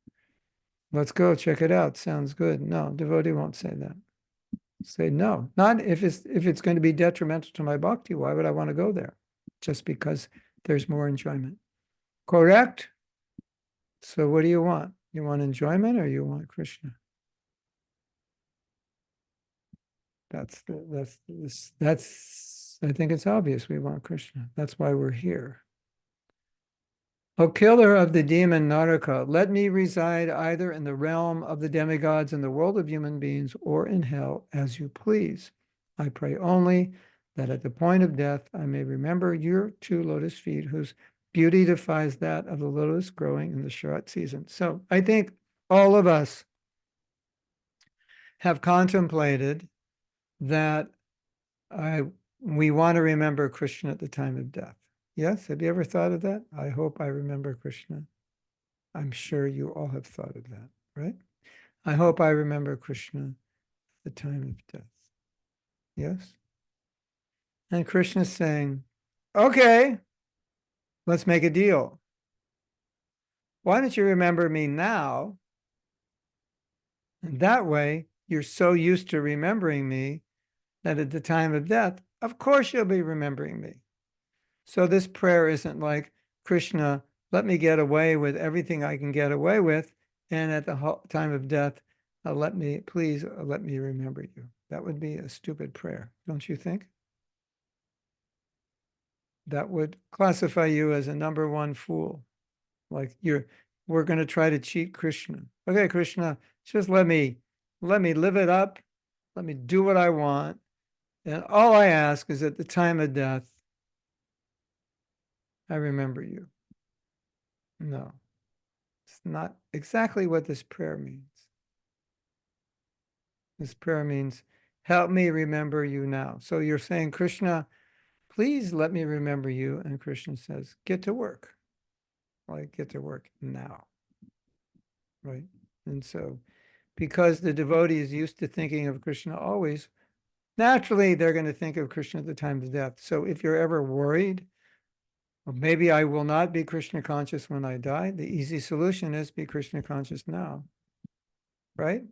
Let's go check it out. Sounds good. No, devotee won't say that. Say no. Not if it's going to be detrimental to my bhakti. Why would I want to go there? Just because there's more enjoyment. Correct? So what do you want? You want enjoyment or you want Krishna? I think it's obvious we want Krishna. That's why we're here. O killer of the demon Naraka, let me reside either in the realm of the demigods in the world of human beings or in hell as you please. I pray only that at the point of death I may remember your two lotus feet whose beauty defies that of the lotus growing in the Sharat season. So I think all of us have contemplated that we want to remember Krishna at the time of death. Yes? Have you ever thought of that? I hope I remember Krishna. I'm sure you all have thought of that, right? I hope I remember Krishna at the time of death. Yes? And Krishna's saying, okay, let's make a deal. Why don't you remember me now? And that way, you're so used to remembering me that at the time of death, of course you'll be remembering me. So this prayer isn't like, Krishna, let me get away with everything I can get away with, and at the time of death, please let me remember you. That would be a stupid prayer, don't you think? That would classify you as a number one fool. Like we're going to try to cheat Krishna. Okay, Krishna, just let me live it up. Let me do what I want. And all I ask is at the time of death, I remember you. No, it's not exactly what this prayer means. This prayer means, help me remember you now. So you're saying, Krishna, please let me remember you. And Krishna says, get to work. Like, get to work now. Right. And so, because the devotee is used to thinking of Krishna always, naturally they're going to think of Krishna at the time of death. So if you're ever worried, well, maybe I will not be Krishna conscious when I die, the easy solution is be Krishna conscious now. Right.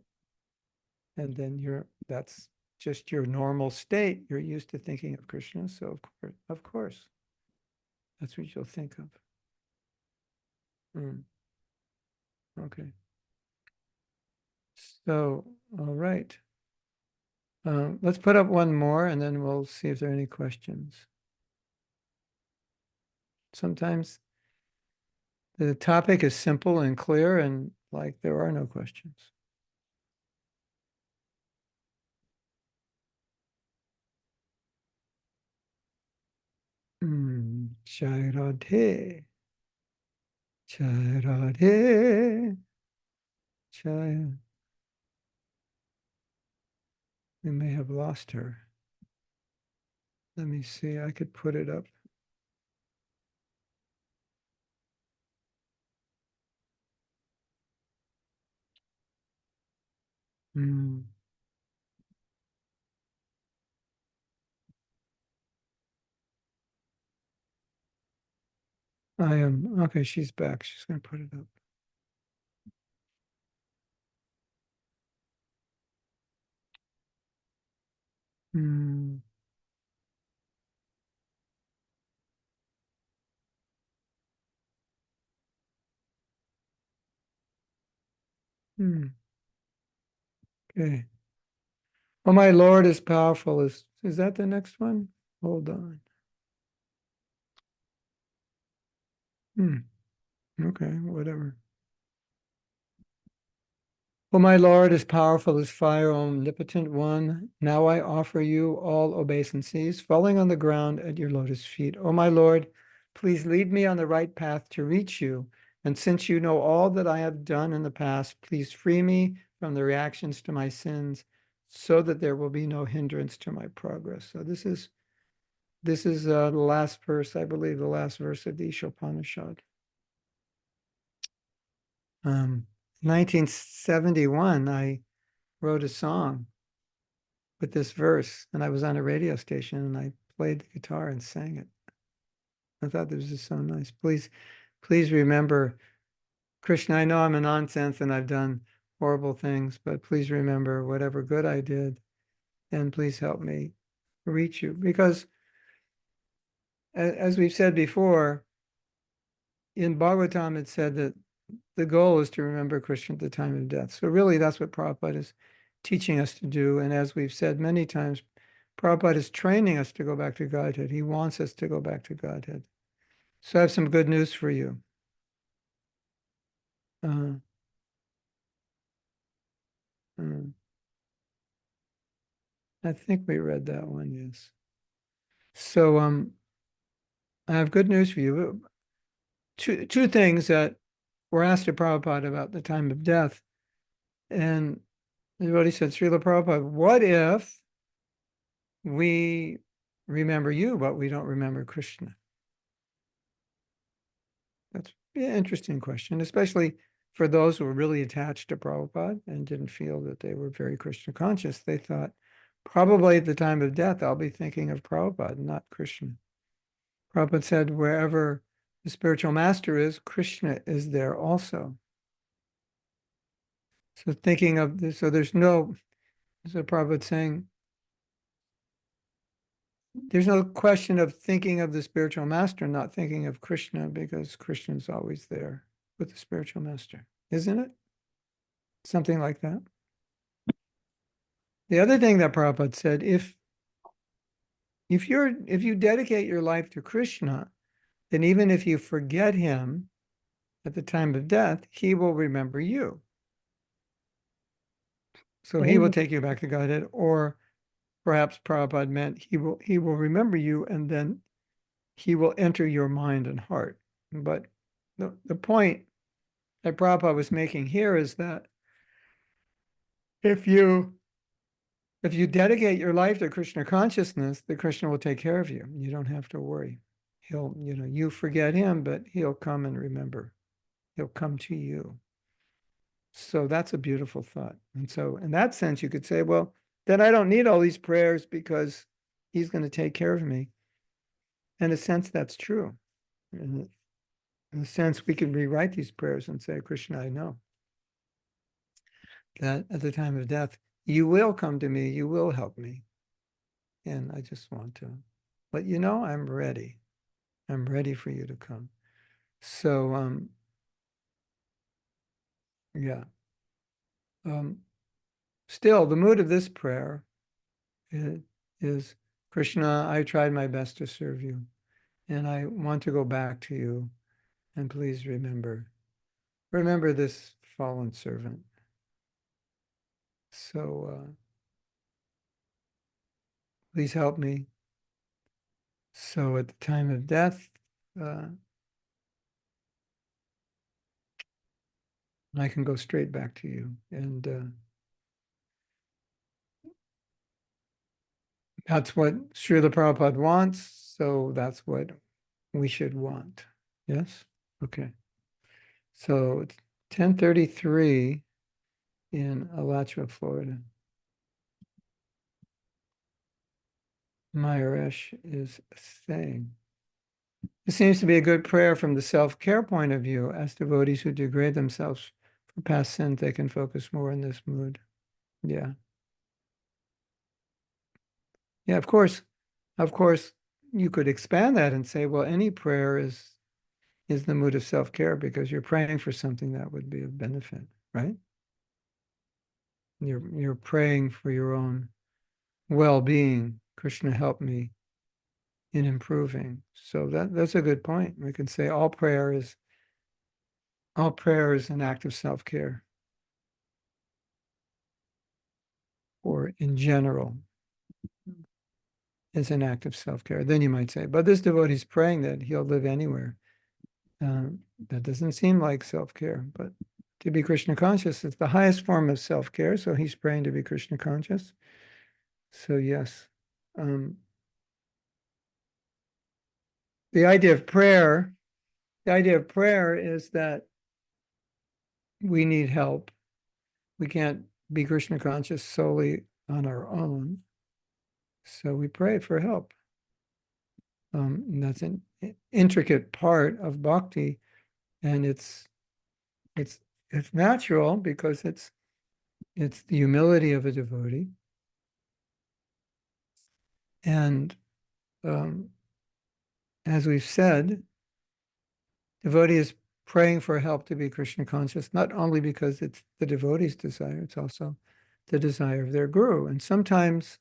And then that's just your normal state. You're used to thinking of Krishna. So of course, that's what you'll think of. Okay. So, all right. Let's put up one more and then we'll see if there are any questions. Sometimes the topic is simple and clear and like there are no questions. Jai Radhe. Jai Radhe. Jai. We may have lost her. Let me see. I could put it up. I am okay. She's back. She's going to put it up. Hmm. Okay. Oh, my Lord is powerful. Is that the next one? Hold on. Okay, whatever. Oh, my Lord is powerful as fire, omnipotent one. Now I offer you all obeisances, falling on the ground at your lotus feet. Oh, my Lord, please lead me on the right path to reach you. And since you know all that I have done in the past, please free me from the reactions to my sins so that there will be no hindrance to my progress. So this is the last verse, I believe, the last verse of the Ishopanishad. 1971, I wrote a song with this verse, and I was on a radio station, and I played the guitar and sang it. I thought this was so nice. Please remember, Krishna, I know I'm a nonsense and I've done horrible things, but please remember whatever good I did, and please help me reach you. Because as we've said before, in Bhagavatam, it said that the goal is to remember Krishna at the time of death. So really, that's what Prabhupada is teaching us to do. And as we've said many times, Prabhupada is training us to go back to Godhead. He wants us to go back to Godhead. So I have some good news for you. Uh, uh, I think we read that one, yes. So I have good news for you. Two things that were asked of Prabhupada about the time of death. And everybody said, Srila Prabhupada, what if we remember you, but we don't remember Krishna? That's an interesting question, especially for those who were really attached to Prabhupada and didn't feel that they were very Krishna conscious. They thought, probably at the time of death, I'll be thinking of Prabhupada, not Krishna. Prabhupada said, wherever the spiritual master is, Krishna is there also. So thinking of this, so Prabhupada saying, there's no question of thinking of the spiritual master, not thinking of Krishna, because Krishna is always there with the spiritual master, isn't it? Something like that. The other thing that Prabhupada said, if you dedicate your life to Krishna, then even if you forget him at the time of death, he will remember you. So he will take you back to Godhead, or perhaps Prabhupada meant he will remember you, and then he will enter your mind and heart. But the point that Prabhupada was making here is that if you dedicate your life to Krishna consciousness, the Krishna will take care of you. You don't have to worry. He'll, you forget him, but he'll come and remember. He'll come to you. So that's a beautiful thought. And so in that sense, you could say, well, then I don't need all these prayers because he's going to take care of me. In a sense, that's true. In a sense, we can rewrite these prayers and say, Krishna, I know that at the time of death, you will come to me, you will help me. And I just want to let you know I'm ready. I'm ready for you to come. So, yeah. Still, the mood of this prayer is, Krishna, I tried my best to serve you, and I want to go back to you, and please remember this fallen servant. So please help me. So at the time of death, I can go straight back to you. And that's what Srila Prabhupada wants. So that's what we should want. Yes? Okay. So it's 10:33 in Alachua, Florida. Mayaresh is saying, it seems to be a good prayer from the self-care point of view. As devotees who degrade themselves for past sins, they can focus more on this mood. Yeah. Yeah, of course, you could expand that and say, well, any prayer is the mood of self-care because you're praying for something that would be of benefit, right? You're praying for your own well-being. Krishna, help me in improving. So that's a good point. We can say all prayer is an act of self-care, or in general is an act of self-care. Then you might say, but this devotee is praying that he'll live anywhere. That doesn't seem like self-care, but to be Krishna conscious is the highest form of self-care. So he's praying to be Krishna conscious. So yes, the idea of prayer is that we need help. We can't be Krishna conscious solely on our own. So we pray for help. And that's an intricate part of bhakti, and it's natural because it's the humility of a devotee. And as we've said, devotee is praying for help to be Krishna conscious, not only because it's the devotee's desire, it's also the desire of their guru. And sometimes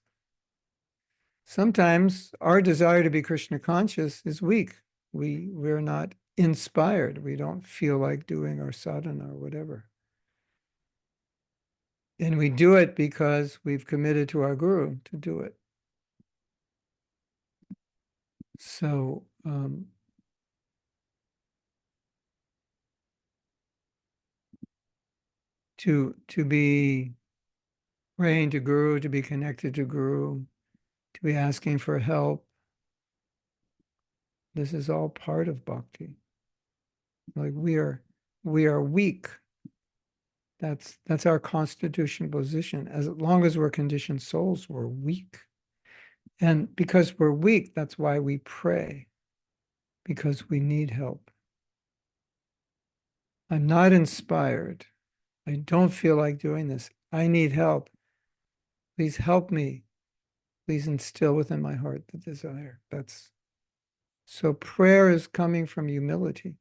our desire to be Krishna conscious is weak. We're not inspired. We don't feel like doing our sadhana or whatever. And we do it because we've committed to our guru to do it. So to be praying to guru, to be connected to guru, to be asking for help, this is all part of bhakti. Like we are weak. That's our constitutional position. As long as we're conditioned souls, we're weak. And because we're weak, that's why we pray, because we need help. I'm not inspired. I don't feel like doing this. I need help. Please help me. Please instill within my heart the desire. So prayer is coming from humility,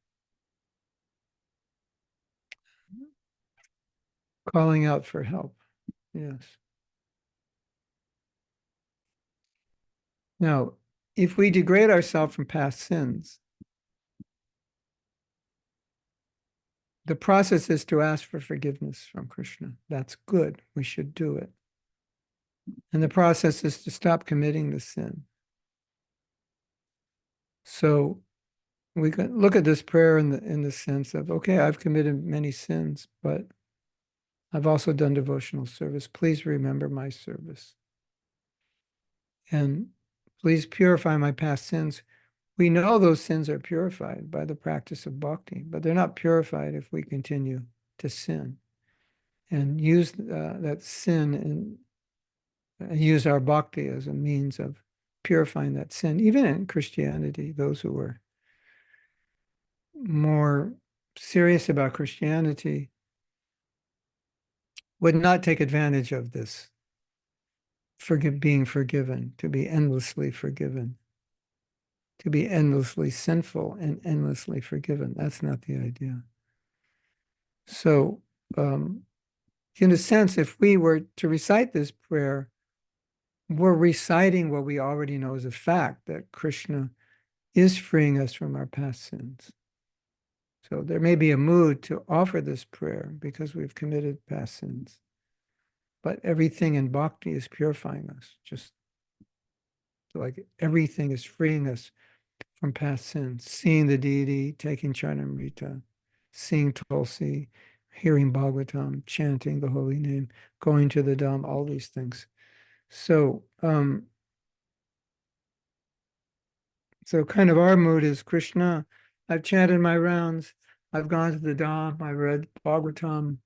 calling out for help. Yes. Now, if we degrade ourselves from past sins, the process is to ask for forgiveness from Krishna. That's good. We should do it. And the process is to stop committing the sin. So we can look at this prayer in the sense of, okay, I've committed many sins, but I've also done devotional service. Please remember my service. And please purify my past sins. We know those sins are purified by the practice of bhakti, but they're not purified if we continue to sin and use that sin and use our bhakti as a means of purifying that sin. Even in Christianity, those who were more serious about Christianity would not take advantage of this being forgiven, to be endlessly forgiven, to be endlessly sinful and endlessly forgiven. That's not the idea. So, in a sense, if we were to recite this prayer, we're reciting what we already know as a fact, that Krishna is freeing us from our past sins. So there may be a mood to offer this prayer because we've committed past sins. But everything in bhakti is purifying us, just like everything is freeing us from past sins. Seeing the deity, taking Charnamrita, seeing Tulsi, hearing Bhagavatam, chanting the holy name, going to the Dham, all these things. So, so kind of our mood is, Krishna, I've chanted my rounds, I've gone to the Dham, I've read Bhagavatam,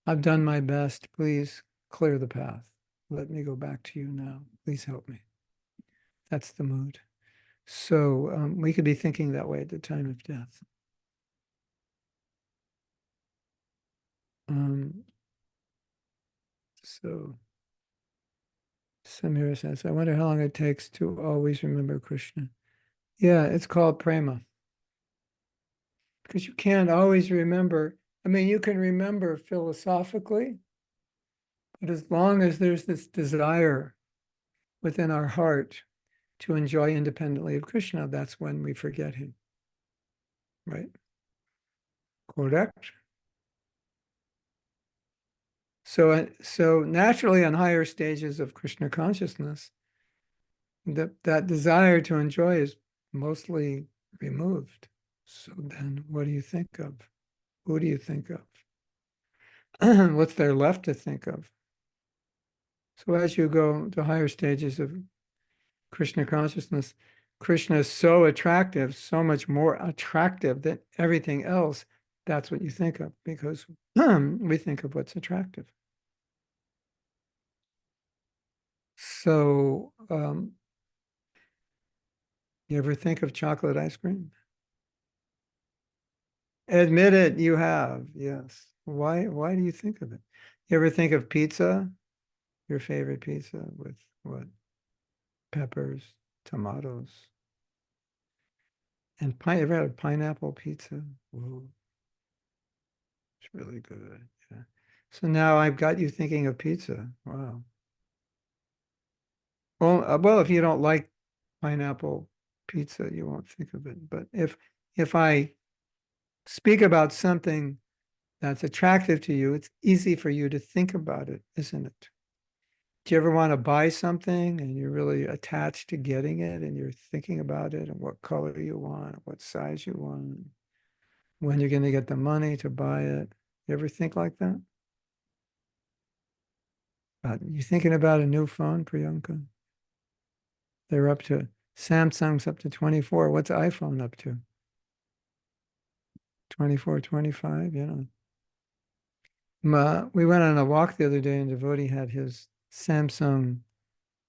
I've done my best. Please clear the path. Let me go back to you now. Please help me. That's the mood. So we could be thinking that way at the time of death. So Samira says, I wonder how long it takes to always remember Krishna. Yeah, it's called prema. Because you can't always remember. I mean, you can remember philosophically, but as long as there's this desire within our heart to enjoy independently of Krishna, that's when we forget him. Right? Correct? So naturally on higher stages of Krishna consciousness, that desire to enjoy is mostly removed. So then what do you think of? Who do you think of? What's there left to think of? So as you go to higher stages of Krishna consciousness, Krishna is so attractive, so much more attractive than everything else. That's what you think of, because we think of what's attractive. So you ever think of chocolate ice cream? Admit it, you have, yes. Why do you think of it? You ever think of pizza? Your favorite pizza with what? Peppers, tomatoes, and ever had a pineapple pizza? Whoa, it's really good. Yeah. So now I've got you thinking of pizza. Wow. Well, if you don't like pineapple pizza, you won't think of it. But if I speak about something that's attractive to you, it's easy for you to think about it, isn't it? Do you ever want to buy something and you're really attached to getting it and you're thinking about it and what color you want, what size you want, when you're going to get the money to buy it? You ever think like that? You thinking about a new phone, Priyanka? They're up to, Samsung's up to 24. What's iPhone up to? 24, 25, you know. We went on a walk the other day and devotee had his Samsung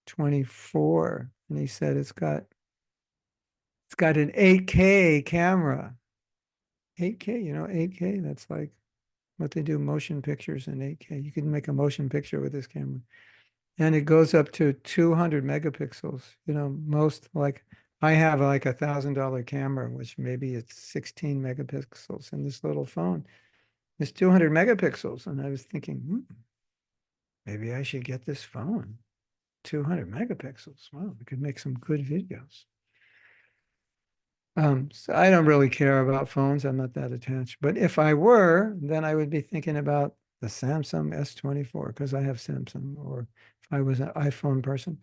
24 and he said it's got an 8K camera. 8K, 8K, that's like what they do motion pictures in 8K. You can make a motion picture with this camera. And it goes up to 200 megapixels. Most like I have like $1,000 camera, which maybe it's 16 megapixels, and this little phone is 200 megapixels. And I was thinking, maybe I should get this phone. 200 megapixels. Wow, we could make some good videos. So I don't really care about phones. I'm not that attached. But if I were, then I would be thinking about the Samsung S24 because I have Samsung. Or if I was an iPhone person,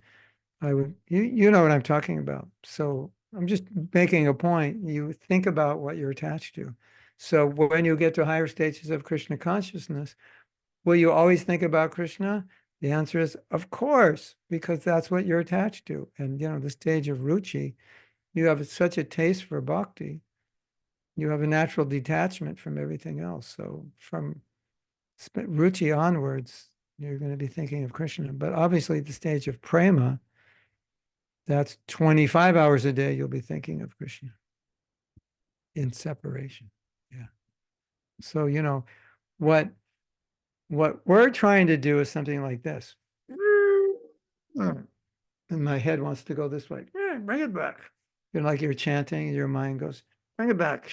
I would, you know what I'm talking about. So I'm just making a point. You think about what you're attached to. So when you get to higher stages of Krishna consciousness, will you always think about Krishna? The answer is, of course, because that's what you're attached to. And, the stage of ruchi, you have such a taste for bhakti. You have a natural detachment from everything else. So from ruchi onwards, you're going to be thinking of Krishna. But obviously, the stage of prema, that's 25 hours a day, you'll be thinking of Krishna in separation. Yeah. So, what what we're trying to do is something like this. And my head wants to go this way. Bring it back. Like you're chanting, and your mind goes, bring it back.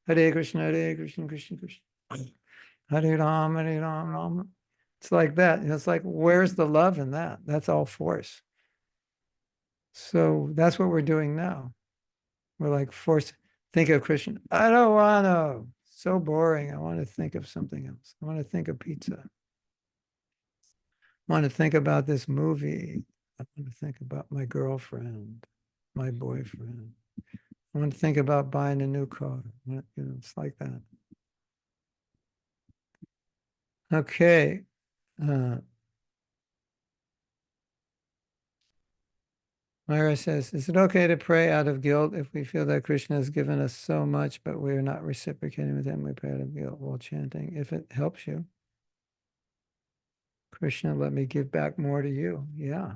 Hare Krishna, Hare Krishna, Krishna Krishna. Hare Ram, Hare Ram, Ram. It's like that. It's like, where's the love in that? That's all force. So that's what we're doing now. We're like force. Think of Krishna. I don't want to. So boring. I want to think of something else. I want to think of pizza. I want to think about this movie. I want to think about my girlfriend, my boyfriend. I want to think about buying a new car. It's like that. Okay. Myra says, is it okay to pray out of guilt if we feel that Krishna has given us so much, but we are not reciprocating with him? We pray out of guilt while chanting. If it helps you, Krishna, let me give back more to you. Yeah.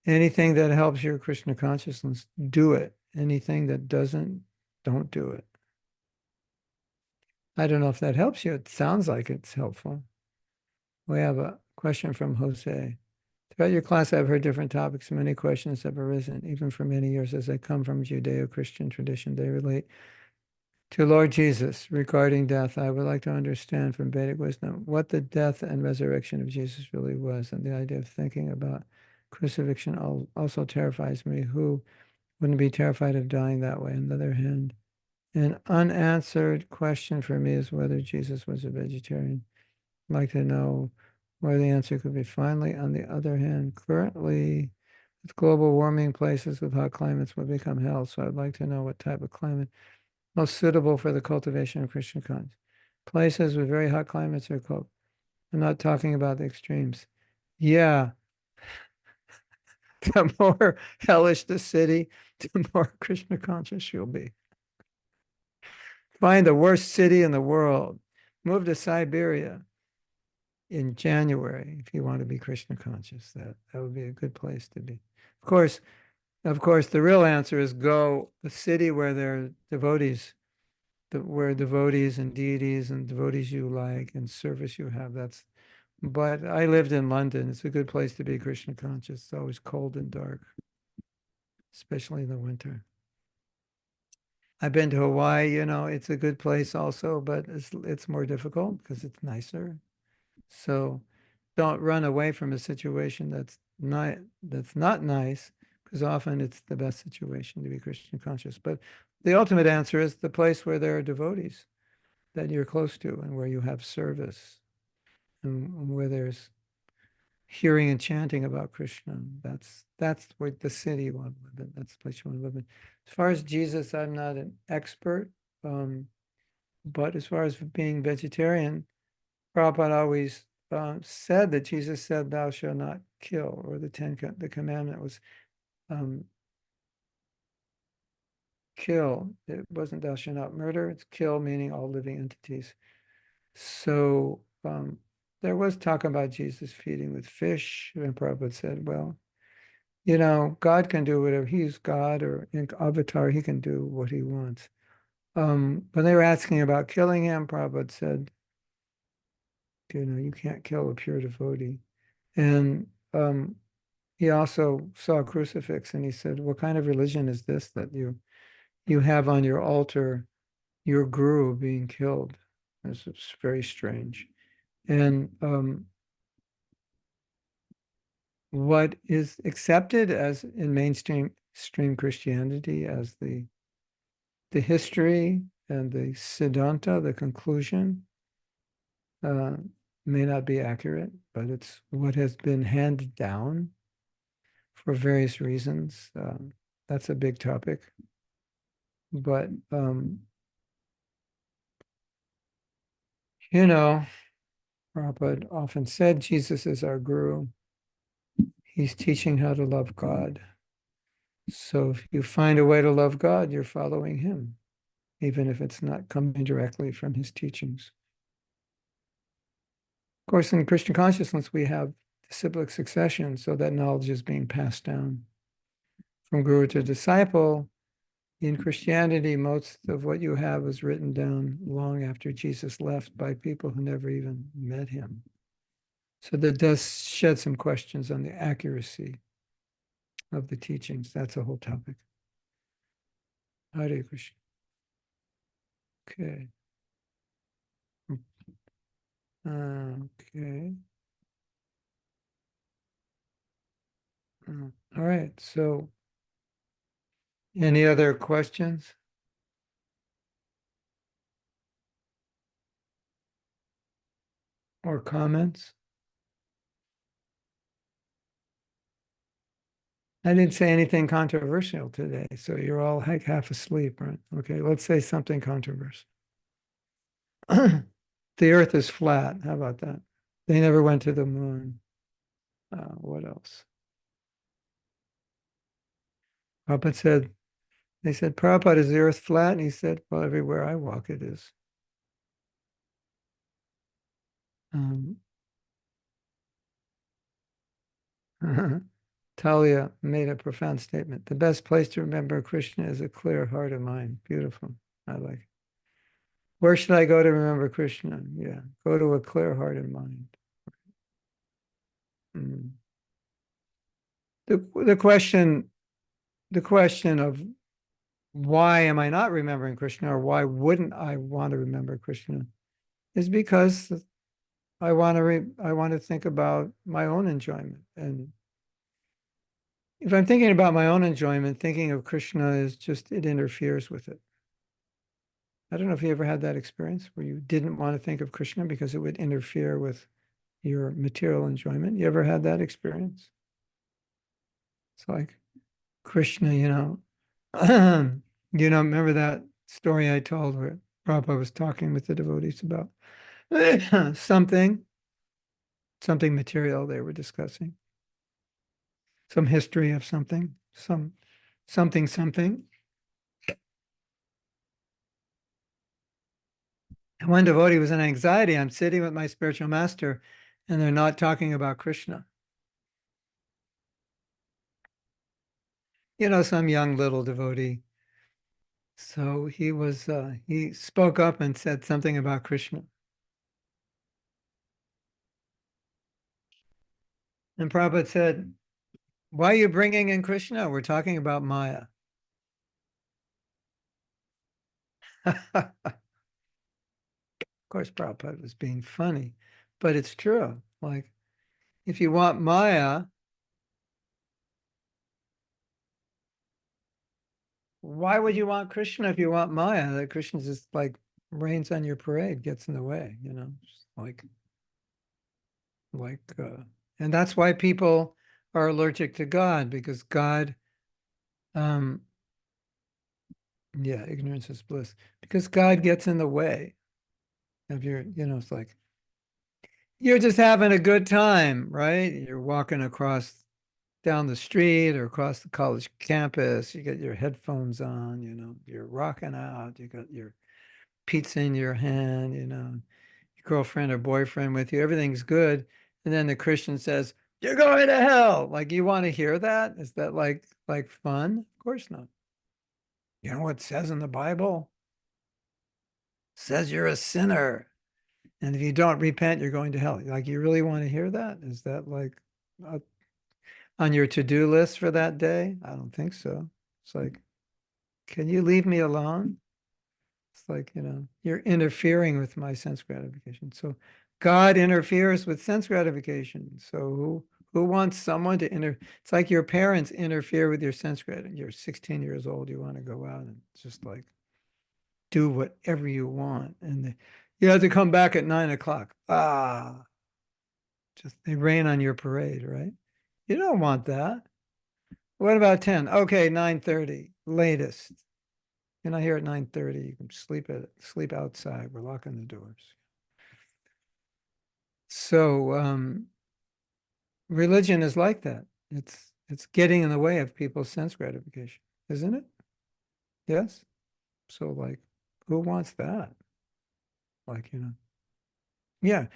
Anything that helps your Krishna consciousness, do it. Anything that doesn't, don't do it. I don't know if that helps you. It sounds like it's helpful. We have a question from Jose. Throughout your class, I've heard different topics. Many questions have arisen, even for many years as I come from Judeo-Christian tradition. They relate to Lord Jesus regarding death. I would like to understand from Vedic wisdom what the death and resurrection of Jesus really was. And the idea of thinking about crucifixion also terrifies me. Who wouldn't be terrified of dying that way? On the other hand, an unanswered question for me is whether Jesus was a vegetarian. I'd like to know where the answer could be. Finally, on the other hand, currently, with global warming, places with hot climates will become hell. So I'd like to know what type of climate most suitable for the cultivation of Christian consciousness. Places with very hot climates are cold. I'm not talking about the extremes. Yeah, the more hellish the city, the more Krishna conscious you'll be. Find the worst city in the world. Move to Siberia in January if you want to be Krishna conscious. That would be a good place to be. Of course, the real answer is go the city where there are devotees, where devotees and deities and devotees you like and service you have. But I lived in London. It's a good place to be Krishna conscious. It's always cold and dark, especially in the winter. I've been to Hawaii, it's a good place also, but it's more difficult because it's nicer. So don't run away from a situation that's not nice, because often it's the best situation to be Krishna conscious. But the ultimate answer is the place where there are devotees that you're close to and where you have service and where there's hearing and chanting about Krishna. That's where the city you want to live in. That's the place you want to live in. As far as Jesus, I'm not an expert, but as far as being vegetarian, Prabhupada always said that Jesus said, "Thou shalt not kill," or the commandment was kill. It wasn't "Thou shalt not murder." It's kill, meaning all living entities. So there was talk about Jesus feeding with fish, and Prabhupada said, "Well, God can do whatever. He's God, or in Avatar, he can do what he wants." When they were asking about killing him, Prabhupada said, you can't kill a pure devotee. And he also saw a crucifix and he said, what kind of religion is this that you have on your altar your guru being killed? It's very strange. And what is accepted as in mainstream Christianity as the history and the Siddhanta, the conclusion, uh, may not be accurate, but it's what has been handed down for various reasons. That's a big topic. But, you know, Prabhupada often said Jesus is our guru. He's teaching how to love God. So if you find a way to love God, you're following him, even if it's not coming directly from his teachings. Of course, in Christian consciousness, we have disciplic succession, so that knowledge is being passed down from guru to disciple. In Christianity, most of what you have was written down long after Jesus left by people who never even met him. So that does shed some questions on the accuracy of the teachings. That's a whole topic. Hare Krishna. Okay. Okay. All right. So, any other questions or comments? I didn't say anything controversial today, so you're all like half asleep, right? Okay, let's say something controversial. The earth is flat. How about that? They never went to the moon. What else? Prabhupada said, they said, Prabhupada, is the earth flat? And he said, well, everywhere I walk, it is. Um, Talia made a profound statement. The best place to remember Krishna is a clear heart of mind. Beautiful. I like it. Where should I go to remember Krishna? Yeah, go to a clear heart and mind. Mm. The question of why am I not remembering Krishna or why wouldn't I want to remember Krishna is because I want to think about my own enjoyment. And if I'm thinking about my own enjoyment, thinking of Krishna is just, it interferes with it. I don't know if you ever had that experience where you didn't want to think of Krishna because it would interfere with your material enjoyment. You ever had that experience? It's like Krishna, remember that story I told where Prabhupada was talking with the devotees about something material they were discussing, some history of something, something. And one devotee was in anxiety. I'm sitting with my spiritual master and they're not talking about Krishna. Some young little devotee. So he spoke up and said something about Krishna. And Prabhupada said, why are you bringing in Krishna? We're talking about Maya. Of course, Prabhupada was being funny, but it's true. Like, if you want Maya, why would you want Krishna if you want Maya? That Krishna just like rains on your parade, gets in the way, Just and that's why people are allergic to God, because God, um, yeah, ignorance is bliss, because God gets in the way of your, it's like, you're just having a good time, right? You're walking across down the street or across the college campus, you got your headphones on, you're rocking out, you got your pizza in your hand, your girlfriend or boyfriend with you, everything's good. And then the Christian says, you're going to hell. Like, you want to hear that? Is that like fun? Of course not. You know what it says in the Bible? It says you're a sinner. And if you don't repent, you're going to hell. Like, you really want to hear that? Is that like uh, on your to-do list for that day? I don't think so. It's like, can you leave me alone? It's like, you're interfering with my sense gratification. So God interferes with sense gratification. So Who wants someone to it's like your parents interfere with your sense gratitude. You're 16 years old, you want to go out and just like do whatever you want. And you have to come back at 9 o'clock. Just they rain on your parade, right? You don't want that. What about 10? Okay, 9:30, latest. You're not here at 9:30. You can sleep outside. We're locking the doors. So religion is like that. It's getting in the way of people's sense gratification, isn't it? Yes. So like, who wants that? Like, yeah.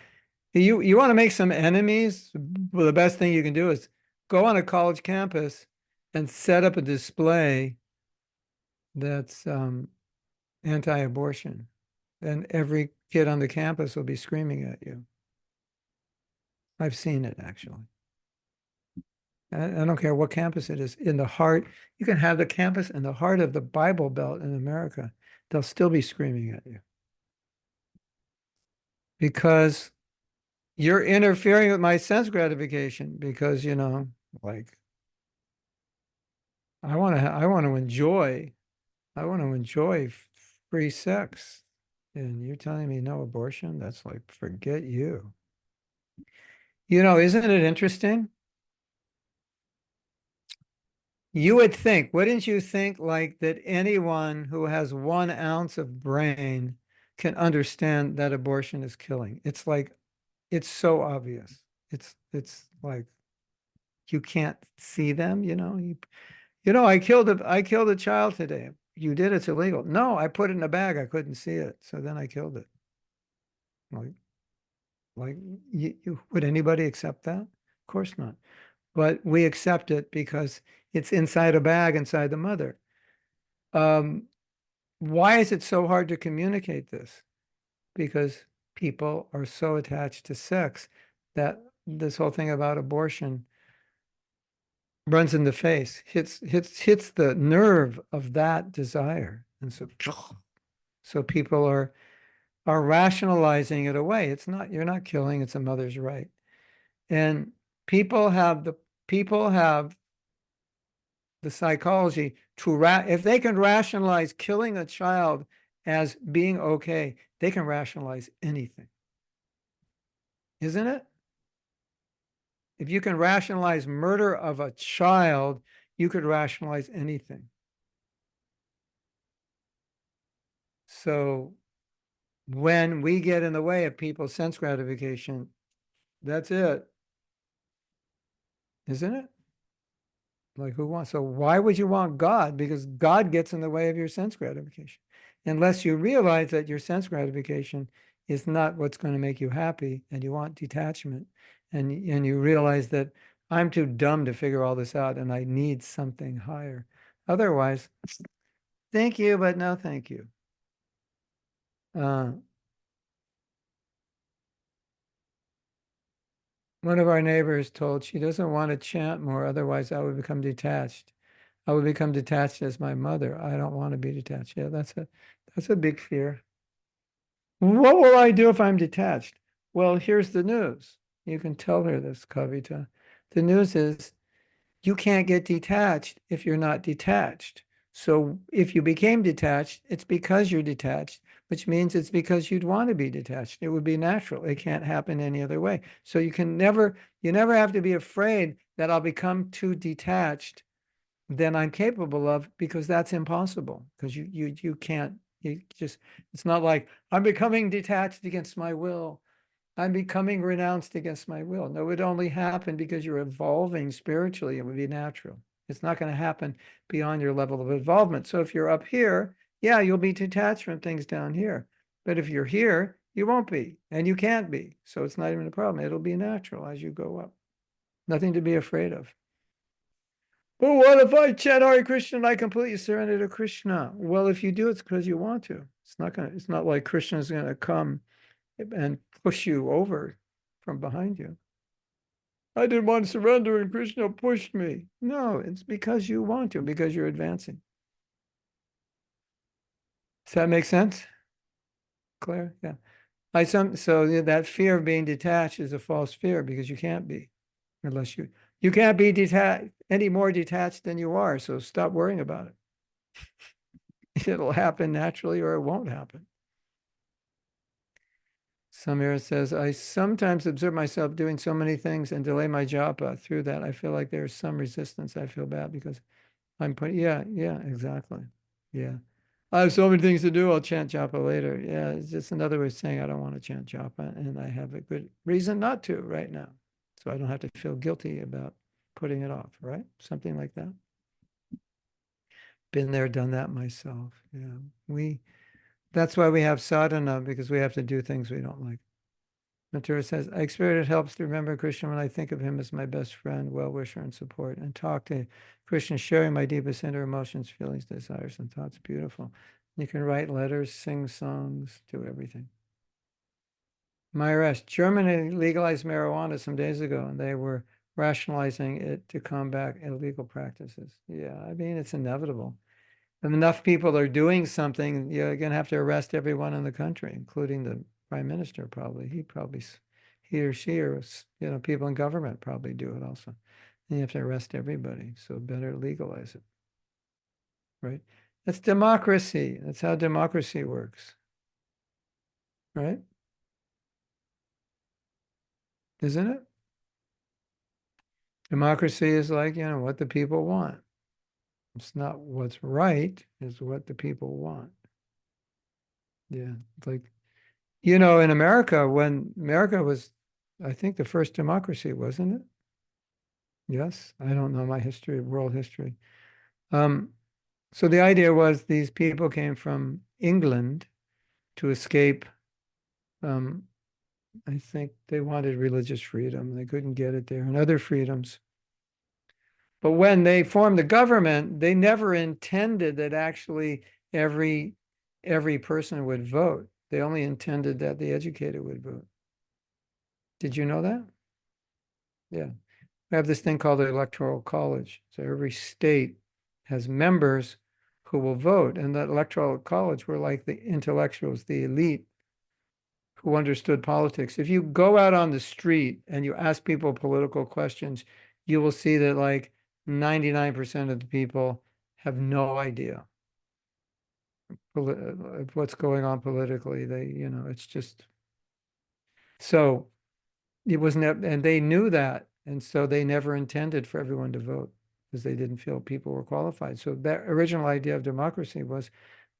You want to make some enemies? Well, the best thing you can do is go on a college campus and set up a display that's anti-abortion. And every kid on the campus will be screaming at you. I've seen it actually. I don't care what campus it is. In the heart, you can have the campus in the heart of the Bible Belt in America. They'll still be screaming at you because you're interfering with my sense gratification because, like I want to enjoy free sex. And you're telling me no abortion? That's like, forget you. Isn't it interesting? You would think, wouldn't you think like that anyone who has 1 ounce of brain can understand that abortion is killing? It's like, it's so obvious. It's like you can't see them, I killed a child today. You did, it's illegal. No, I put it in a bag. I couldn't see it. So then I killed it. Like, like would anybody accept that? Of course not. But we accept it because it's inside a bag inside the mother. Why is it so hard to communicate this? Because people are so attached to sex that this whole thing about abortion runs in the face, hits the nerve of that desire. And so people are rationalizing it away. You're not killing, it's a mother's right. And people have the psychology if they can rationalize killing a child as being okay, they can rationalize anything. Isn't it? If you can rationalize murder of a child, you could rationalize anything. So when we get in the way of people's sense gratification, that's it. Isn't it? Like so why would you want God? Because God gets in the way of your sense gratification. Unless you realize that your sense gratification is not what's going to make you happy and you want detachment and you realize that I'm too dumb to figure all this out and I need something higher. Otherwise, thank you, but no thank you. One of our neighbors told she doesn't want to chant more, otherwise I would become detached. I would become detached as my mother. I don't want to be detached. Yeah, that's a big fear. What will I do if I'm detached? Well, here's the news. You can tell her this, Kavita. The news is you can't get detached if you're not detached. So if you became detached, it's because you're detached, which means it's because you'd want to be detached. It would be natural. It can't happen any other way. So you never have to be afraid that I'll become too detached than I'm capable of, because that's impossible. Because you can't, it's not like I'm becoming detached against my will. I'm becoming renounced against my will. No, it would only happen because you're evolving spiritually. It would be natural. It's not going to happen beyond your level of involvement. So if you're up here, yeah, you'll be detached from things down here. But if you're here, you won't be, and you can't be. So it's not even a problem. It'll be natural as you go up. Nothing to be afraid of. But what if I chant Hare Krishna and I completely surrender to Krishna? Well, if you do, it's because you want to. It's not like Krishna is gonna come and push you over from behind you. I didn't want to surrender and Krishna pushed me. No, it's because you want to, because you're advancing. Does that make sense? Claire? Yeah. So that fear of being detached is a false fear because you can't be. unless you can't be detached any more detached than you are. So stop worrying about it. It'll happen naturally or it won't happen. Samira says, I sometimes observe myself doing so many things and delay my japa. Through that, I feel like there's some resistance. I feel bad because I'm putting, yeah, exactly. Yeah. I have so many things to do. I'll chant japa later. Yeah, it's just another way of saying I don't want to chant japa, and I have a good reason not to right now. So I don't have to feel guilty about putting it off, right? Something like that. Been there, done that myself. Yeah. That's why we have sadhana, because we have to do things we don't like. Mathura says, I experience it helps to remember Krishna when I think of him as my best friend, well-wisher, and support, and talk to Krishna, sharing my deepest inner emotions, feelings, desires, and thoughts. Beautiful. You can write letters, sing songs, do everything. Myresh, Germany legalized marijuana some days ago, and they were rationalizing it to combat illegal practices. Yeah, I mean, it's inevitable. If enough people are doing something, you're going to have to arrest everyone in the country, including the prime minister, probably. He or she, or, people in government probably do it also. And you have to arrest everybody. So better legalize it, right? That's democracy. That's how democracy works, right? Isn't it? Democracy is like, what the people want. It's not what's right, it's what the people want. Yeah. It's like, in America, when America was, I think, the first democracy, wasn't it? Yes. I don't know my history, world history. So the idea was these people came from England to escape. I think they wanted religious freedom. They couldn't get it there and other freedoms. But when they formed the government, they never intended that actually every person would vote. They only intended that the educated would vote. Did you know that? Yeah. We have this thing called the Electoral College. So every state has members who will vote. And that Electoral College were like the intellectuals, the elite who understood politics. If you go out on the street and you ask people political questions, you will see that like 99% of the people have no idea of what's going on politically. It's just so it was never, and they knew that. And so they never intended for everyone to vote because they didn't feel people were qualified. So that original idea of democracy was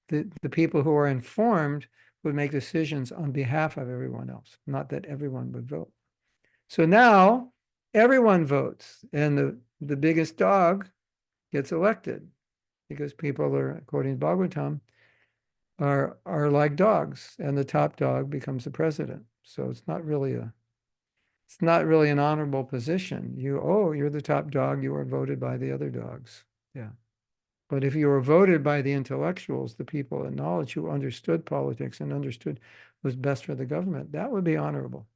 the people who are informed would make decisions on behalf of everyone else, not that everyone would vote. So now everyone votes, and the biggest dog gets elected because people are, according to Bhagavatam, are like dogs, and the top dog becomes the president. So it's not really an honorable position. You're the top dog, you are voted by the other dogs. Yeah. But if you were voted by the intellectuals, the people in knowledge who understood politics and understood what was best for the government, that would be honorable.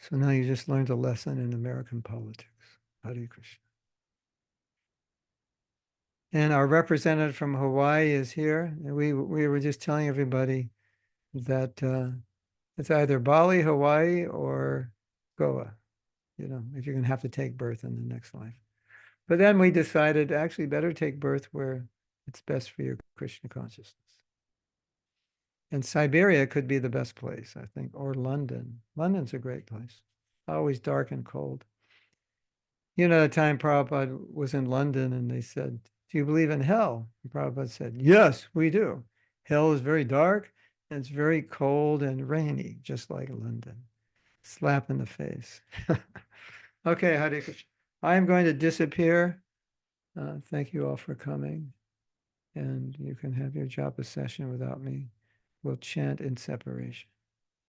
So now you just learned a lesson in American politics. Hare Krishna. And our representative from Hawaii is here. And we were just telling everybody that it's either Bali, Hawaii, or Goa, if you're going to have to take birth in the next life. But then we decided actually better take birth where it's best for your Krishna consciousness. And Siberia could be the best place, I think, or London. London's a great place. Always dark and cold. The time Prabhupada was in London and they said, do you believe in hell? And Prabhupada said, yes, we do. Hell is very dark and it's very cold and rainy, just like London. Slap in the face. Okay, Hare Krishna. I am going to disappear. Thank you all for coming. And you can have your japa session without me. We'll chant in separation.